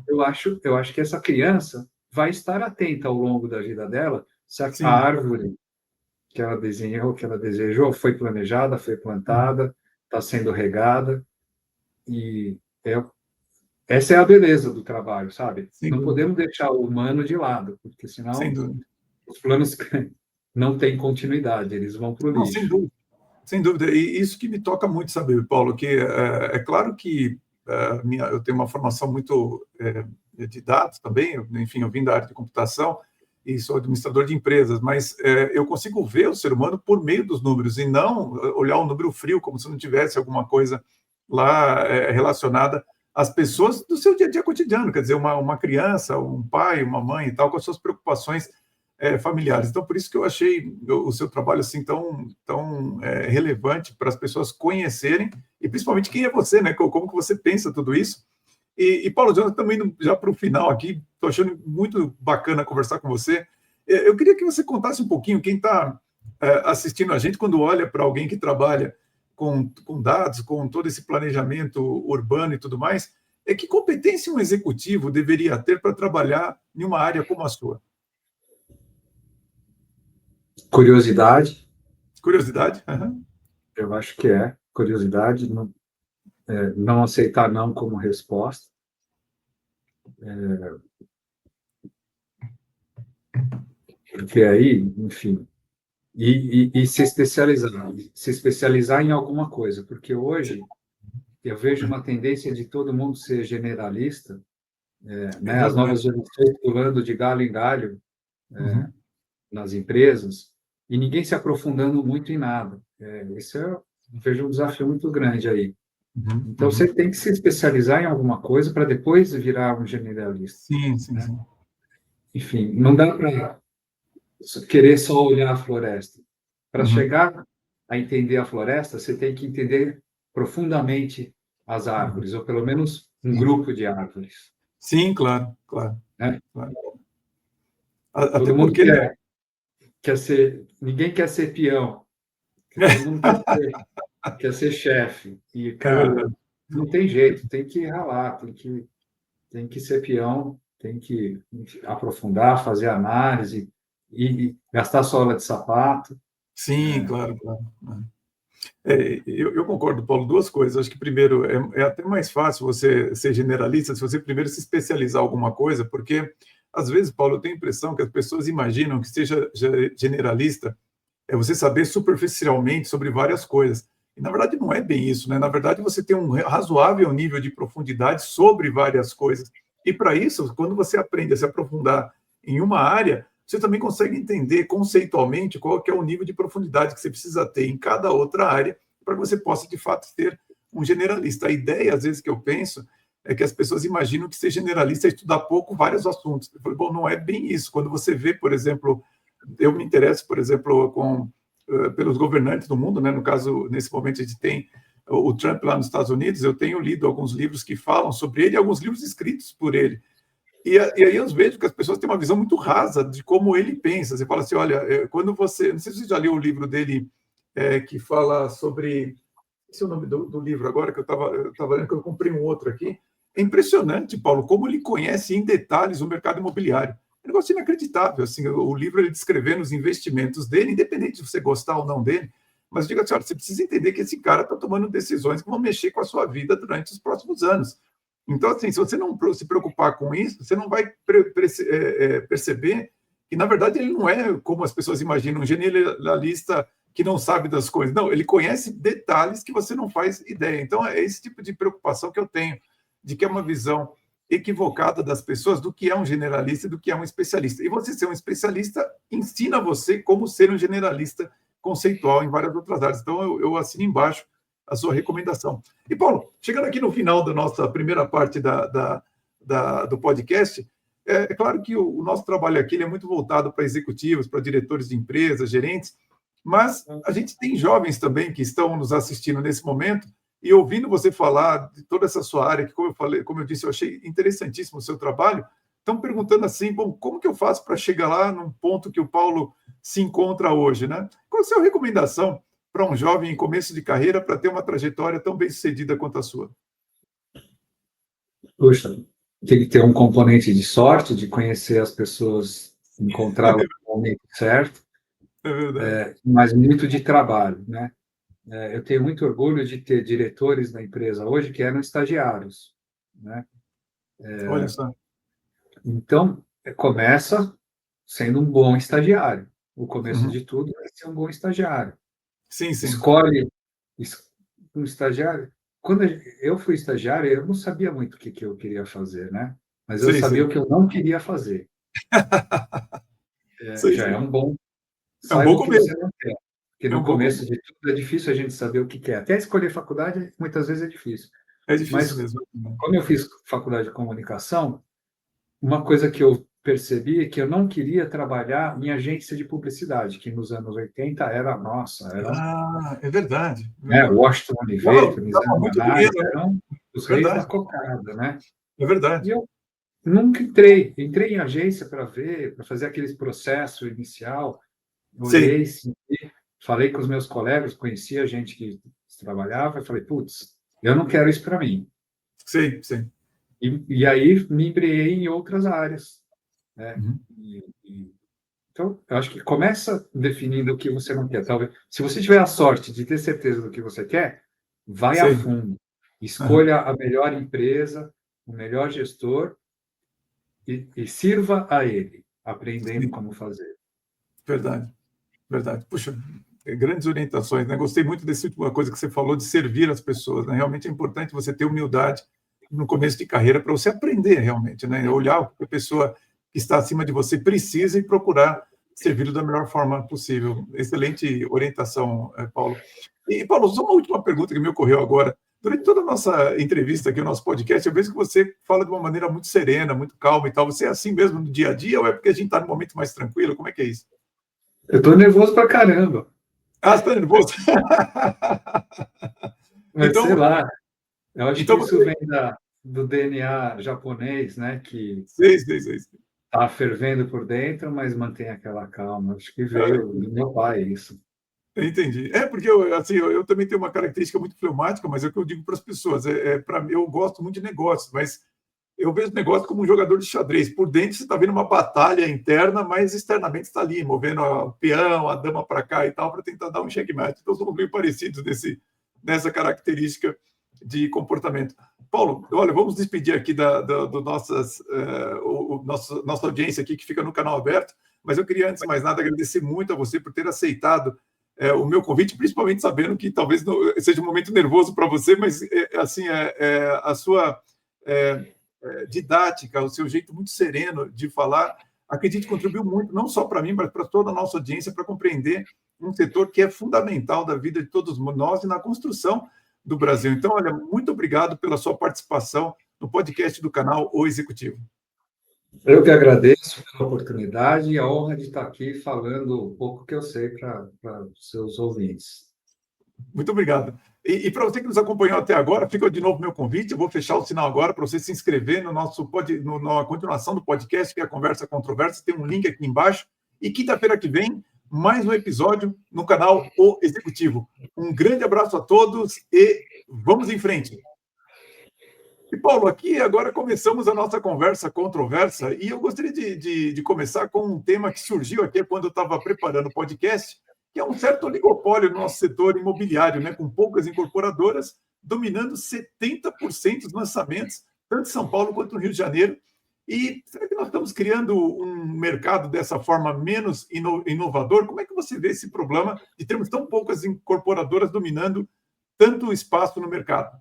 Speaker 2: eu acho que essa criança vai estar atenta ao longo da vida dela se a árvore que ela desenhou, que ela desejou, foi planejada, foi plantada, está sendo regada, e essa é a beleza do trabalho, sabe? Não podemos deixar o humano de lado, porque senão os planos não têm continuidade, eles vão para o
Speaker 1: Não,
Speaker 2: lixo.
Speaker 1: sem dúvida. E isso que me toca muito, sabe, Paulo, que é claro que eu tenho uma formação muito de dados também, enfim, eu vim da área de computação e sou administrador de empresas, mas eu consigo ver o ser humano por meio dos números e não olhar um número frio, como se não tivesse alguma coisa lá relacionada às pessoas do seu dia a dia cotidiano, quer dizer, uma criança, um pai, uma mãe e tal, com as suas preocupações familiares. Então, por isso que eu achei o seu trabalho assim tão relevante para as pessoas conhecerem, e principalmente quem é você, né? Como que você pensa tudo isso. E Paulo, já estamos indo já para o final aqui, estou achando muito bacana conversar com você. Eu queria que você contasse um pouquinho, quem está assistindo a gente, quando olha para alguém que trabalha com dados, com todo esse planejamento urbano e tudo mais, que competência um executivo deveria ter para trabalhar em uma área como a sua?
Speaker 2: Curiosidade.
Speaker 1: Curiosidade? Uhum.
Speaker 2: Eu acho que curiosidade, não aceitar não como resposta. Porque aí, enfim, e se especializar em alguma coisa, porque hoje eu vejo uma tendência de todo mundo ser generalista, né? As novas gerações pulando de galho em galho nas empresas, e ninguém se aprofundando muito em nada. Isso eu vejo um desafio muito grande aí. Então, você tem que se especializar em alguma coisa para depois virar um generalista.
Speaker 1: Sim, sim,
Speaker 2: Né?
Speaker 1: sim.
Speaker 2: Enfim, não dá para querer só olhar a floresta. Para chegar a entender a floresta, você tem que entender profundamente as árvores, ou pelo menos um grupo de árvores.
Speaker 1: Sim, claro, claro.
Speaker 2: Né?
Speaker 1: Claro. Até
Speaker 2: Todo mundo
Speaker 1: porque, né?
Speaker 2: ninguém quer ser peão, todo mundo quer ser chefe. E, cara, não tem jeito, tem que ralar, tem que ser peão, tem que aprofundar, fazer análise e gastar sola de sapato.
Speaker 1: Sim, claro, claro. Eu concordo, Paulo, duas coisas. Acho que, primeiro, é até mais fácil você ser generalista se você primeiro se especializar em alguma coisa, porque, às vezes, Paulo, eu tenho a impressão que as pessoas imaginam que seja generalista é você saber superficialmente sobre várias coisas. E, na verdade, não é bem isso, né? Na verdade, você tem um razoável nível de profundidade sobre várias coisas. E, para isso, quando você aprende a se aprofundar em uma área, você também consegue entender conceitualmente qual que é o nível de profundidade que você precisa ter em cada outra área para que você possa, de fato, ter um generalista. A ideia, às vezes, que eu penso é que as pessoas imaginam que ser generalista é estudar pouco vários assuntos. Eu falo, bom, não é bem isso. Quando você vê, por exemplo, eu me interesso, por exemplo, pelos governantes do mundo, né? No caso, nesse momento a gente tem o Trump lá nos Estados Unidos, eu tenho lido alguns livros que falam sobre ele, alguns livros escritos por ele. E aí eu vejo que as pessoas têm uma visão muito rasa de como ele pensa. Você fala assim, olha, quando você... Não sei se você já leu o livro dele, que fala sobre... Esse é o nome do livro agora, que eu estava lendo, que eu comprei um outro aqui. É impressionante, Paulo, como ele conhece em detalhes o mercado imobiliário. É um negócio inacreditável. Assim, o livro ele descrevendo os investimentos dele, independente de você gostar ou não dele, mas diga assim, olha, você precisa entender que esse cara está tomando decisões que vão mexer com a sua vida durante os próximos anos. Então, assim, se você não se preocupar com isso, você não vai perceber que, na verdade, ele não é, como as pessoas imaginam, um generalista que não sabe das coisas. Não, ele conhece detalhes que você não faz ideia. Então, é esse tipo de preocupação que eu tenho, de que é uma visão equivocada das pessoas do que é um generalista e do que é um especialista. E você ser um especialista ensina você como ser um generalista conceitual em várias outras áreas. Então, eu assino embaixo a sua recomendação. E, Paulo, chegando aqui no final da nossa primeira parte do podcast, é claro que o nosso trabalho aqui ele é muito voltado para executivos, para diretores de empresas, gerentes, mas a gente tem jovens também que estão nos assistindo nesse momento e ouvindo você falar de toda essa sua área, que, como eu disse, eu achei interessantíssimo o seu trabalho, estão perguntando assim, bom, como que eu faço para chegar lá num ponto que o Paulo se encontra hoje, né? Qual a sua recomendação para um jovem em começo de carreira para ter uma trajetória tão bem-sucedida quanto a sua?
Speaker 2: Puxa, tem que ter um componente de sorte, de conhecer as pessoas, encontrar o momento certo,
Speaker 1: É verdade.
Speaker 2: mas muito de trabalho, né? Eu tenho muito orgulho de ter diretores na empresa hoje que eram estagiários, né?
Speaker 1: Olha só.
Speaker 2: Então, começa sendo um bom estagiário. O começo
Speaker 1: Uhum.
Speaker 2: de tudo é ser um bom estagiário.
Speaker 1: Sim, sim.
Speaker 2: Escolhe um estagiário. Quando eu fui estagiário, eu não sabia muito o que eu queria fazer, né? Mas eu
Speaker 1: Sei,
Speaker 2: sabia
Speaker 1: sei.
Speaker 2: o que eu não queria fazer.
Speaker 1: Sei,
Speaker 2: Já
Speaker 1: sei.
Speaker 2: é um bom.
Speaker 1: É um bom
Speaker 2: Saiba o que
Speaker 1: começo.
Speaker 2: você não quer. Porque
Speaker 1: É
Speaker 2: no
Speaker 1: um bom
Speaker 2: começo
Speaker 1: começo.
Speaker 2: de tudo é difícil a gente saber o que quer. Até escolher faculdade, muitas vezes é difícil.
Speaker 1: É difícil
Speaker 2: Mas,
Speaker 1: mesmo.
Speaker 2: como eu fiz faculdade de comunicação, uma coisa que eu percebi é que eu não queria trabalhar em agência de publicidade, que nos anos 80 era, nossa, eram,
Speaker 1: Ah, é verdade. É
Speaker 2: né,
Speaker 1: verdade.
Speaker 2: Washington Oliveto,
Speaker 1: Dava
Speaker 2: Nizam
Speaker 1: muito
Speaker 2: Manares,
Speaker 1: dinheiro, né?
Speaker 2: eram os
Speaker 1: É
Speaker 2: reis da
Speaker 1: verdade.
Speaker 2: cocada, né?
Speaker 1: É verdade.
Speaker 2: E eu nunca entrei. Entrei em agência para ver, para fazer aqueles processo inicial,
Speaker 1: Sei,
Speaker 2: olhei, senti, falei com os meus colegas, conhecia gente que trabalhava, e falei, putz, eu não quero isso para mim.
Speaker 1: sei, sei.
Speaker 2: E aí me embrenhei em outras áreas, né?
Speaker 1: Uhum.
Speaker 2: Então, eu acho que começa definindo o que você não quer. Talvez, se você tiver a sorte de ter certeza do que você quer, vai a
Speaker 1: Sei.
Speaker 2: fundo.
Speaker 1: Aham.
Speaker 2: Escolha a melhor empresa, o melhor gestor e sirva a ele, aprendendo
Speaker 1: Sim,
Speaker 2: como fazer.
Speaker 1: verdade. Verdade. Puxa, grandes orientações, né? Gostei muito dessa última coisa que você falou de servir as pessoas, né? Realmente é importante você ter humildade no começo de carreira para você aprender realmente, né? Olhar o que a pessoa que está acima de você precisa e procurar servir da melhor forma possível. Excelente orientação, Paulo. E, Paulo, só uma última pergunta que me ocorreu agora. Durante toda a nossa entrevista aqui, o nosso podcast, eu vejo que você fala de uma maneira muito serena, muito calma e tal. Você é assim mesmo no dia a dia ou é porque a gente está num momento mais tranquilo? Como é que é isso?
Speaker 2: Eu estou nervoso pra caramba,
Speaker 1: Ah, você está nervoso?
Speaker 2: mas sei
Speaker 1: Então,
Speaker 2: lá, eu acho que
Speaker 1: então
Speaker 2: isso
Speaker 1: você.
Speaker 2: vem do DNA japonês, né? Que
Speaker 1: Sei, sei, sei.
Speaker 2: está fervendo por dentro, mas mantém aquela calma. Acho que
Speaker 1: Ah,
Speaker 2: veio do meu pai isso.
Speaker 1: eu entendi. É porque assim, eu também tenho uma característica muito fleumática, mas é o que eu digo para as pessoas. Para mim, eu gosto muito de negócios, mas eu vejo negócio como um jogador de xadrez. Por dentro você está vendo uma batalha interna, mas externamente está ali, movendo o peão, a dama para cá e tal, para tentar dar um checkmate. Então, somos meio parecidos nessa característica de comportamento. Paulo, olha, vamos despedir aqui do nossa audiência aqui que fica no canal aberto, mas eu queria, antes de mais nada, agradecer muito a você por ter aceitado o meu convite, principalmente sabendo que talvez não, seja um momento nervoso para você, mas assim, a sua didática, o seu jeito muito sereno de falar, acredito que contribuiu muito, não só para mim, mas para toda a nossa audiência, para compreender um setor que é fundamental da vida de todos nós e na construção do Brasil. Então, olha, muito obrigado pela sua participação no podcast do canal O Executivo.
Speaker 2: Eu que agradeço pela oportunidade e a honra de estar aqui falando um pouco que eu sei para os seus ouvintes.
Speaker 1: Muito obrigado. E para você que nos acompanhou até agora, fica de novo meu convite. Eu vou fechar o sinal agora para você se inscrever no na continuação do podcast, que é a Conversa Controversa. Tem um link aqui embaixo. E quinta-feira que vem, mais um episódio no canal O Executivo. Um grande abraço a todos e vamos em frente. E, Paulo, aqui agora começamos a nossa conversa controversa e eu gostaria de começar com um tema que surgiu aqui quando eu estava preparando o podcast, que é um certo oligopólio no nosso setor imobiliário, né, com poucas incorporadoras dominando 70% dos lançamentos, tanto em São Paulo quanto no Rio de Janeiro. E será que nós estamos criando um mercado dessa forma menos inovador? Como é que você vê esse problema de termos tão poucas incorporadoras dominando tanto espaço no mercado?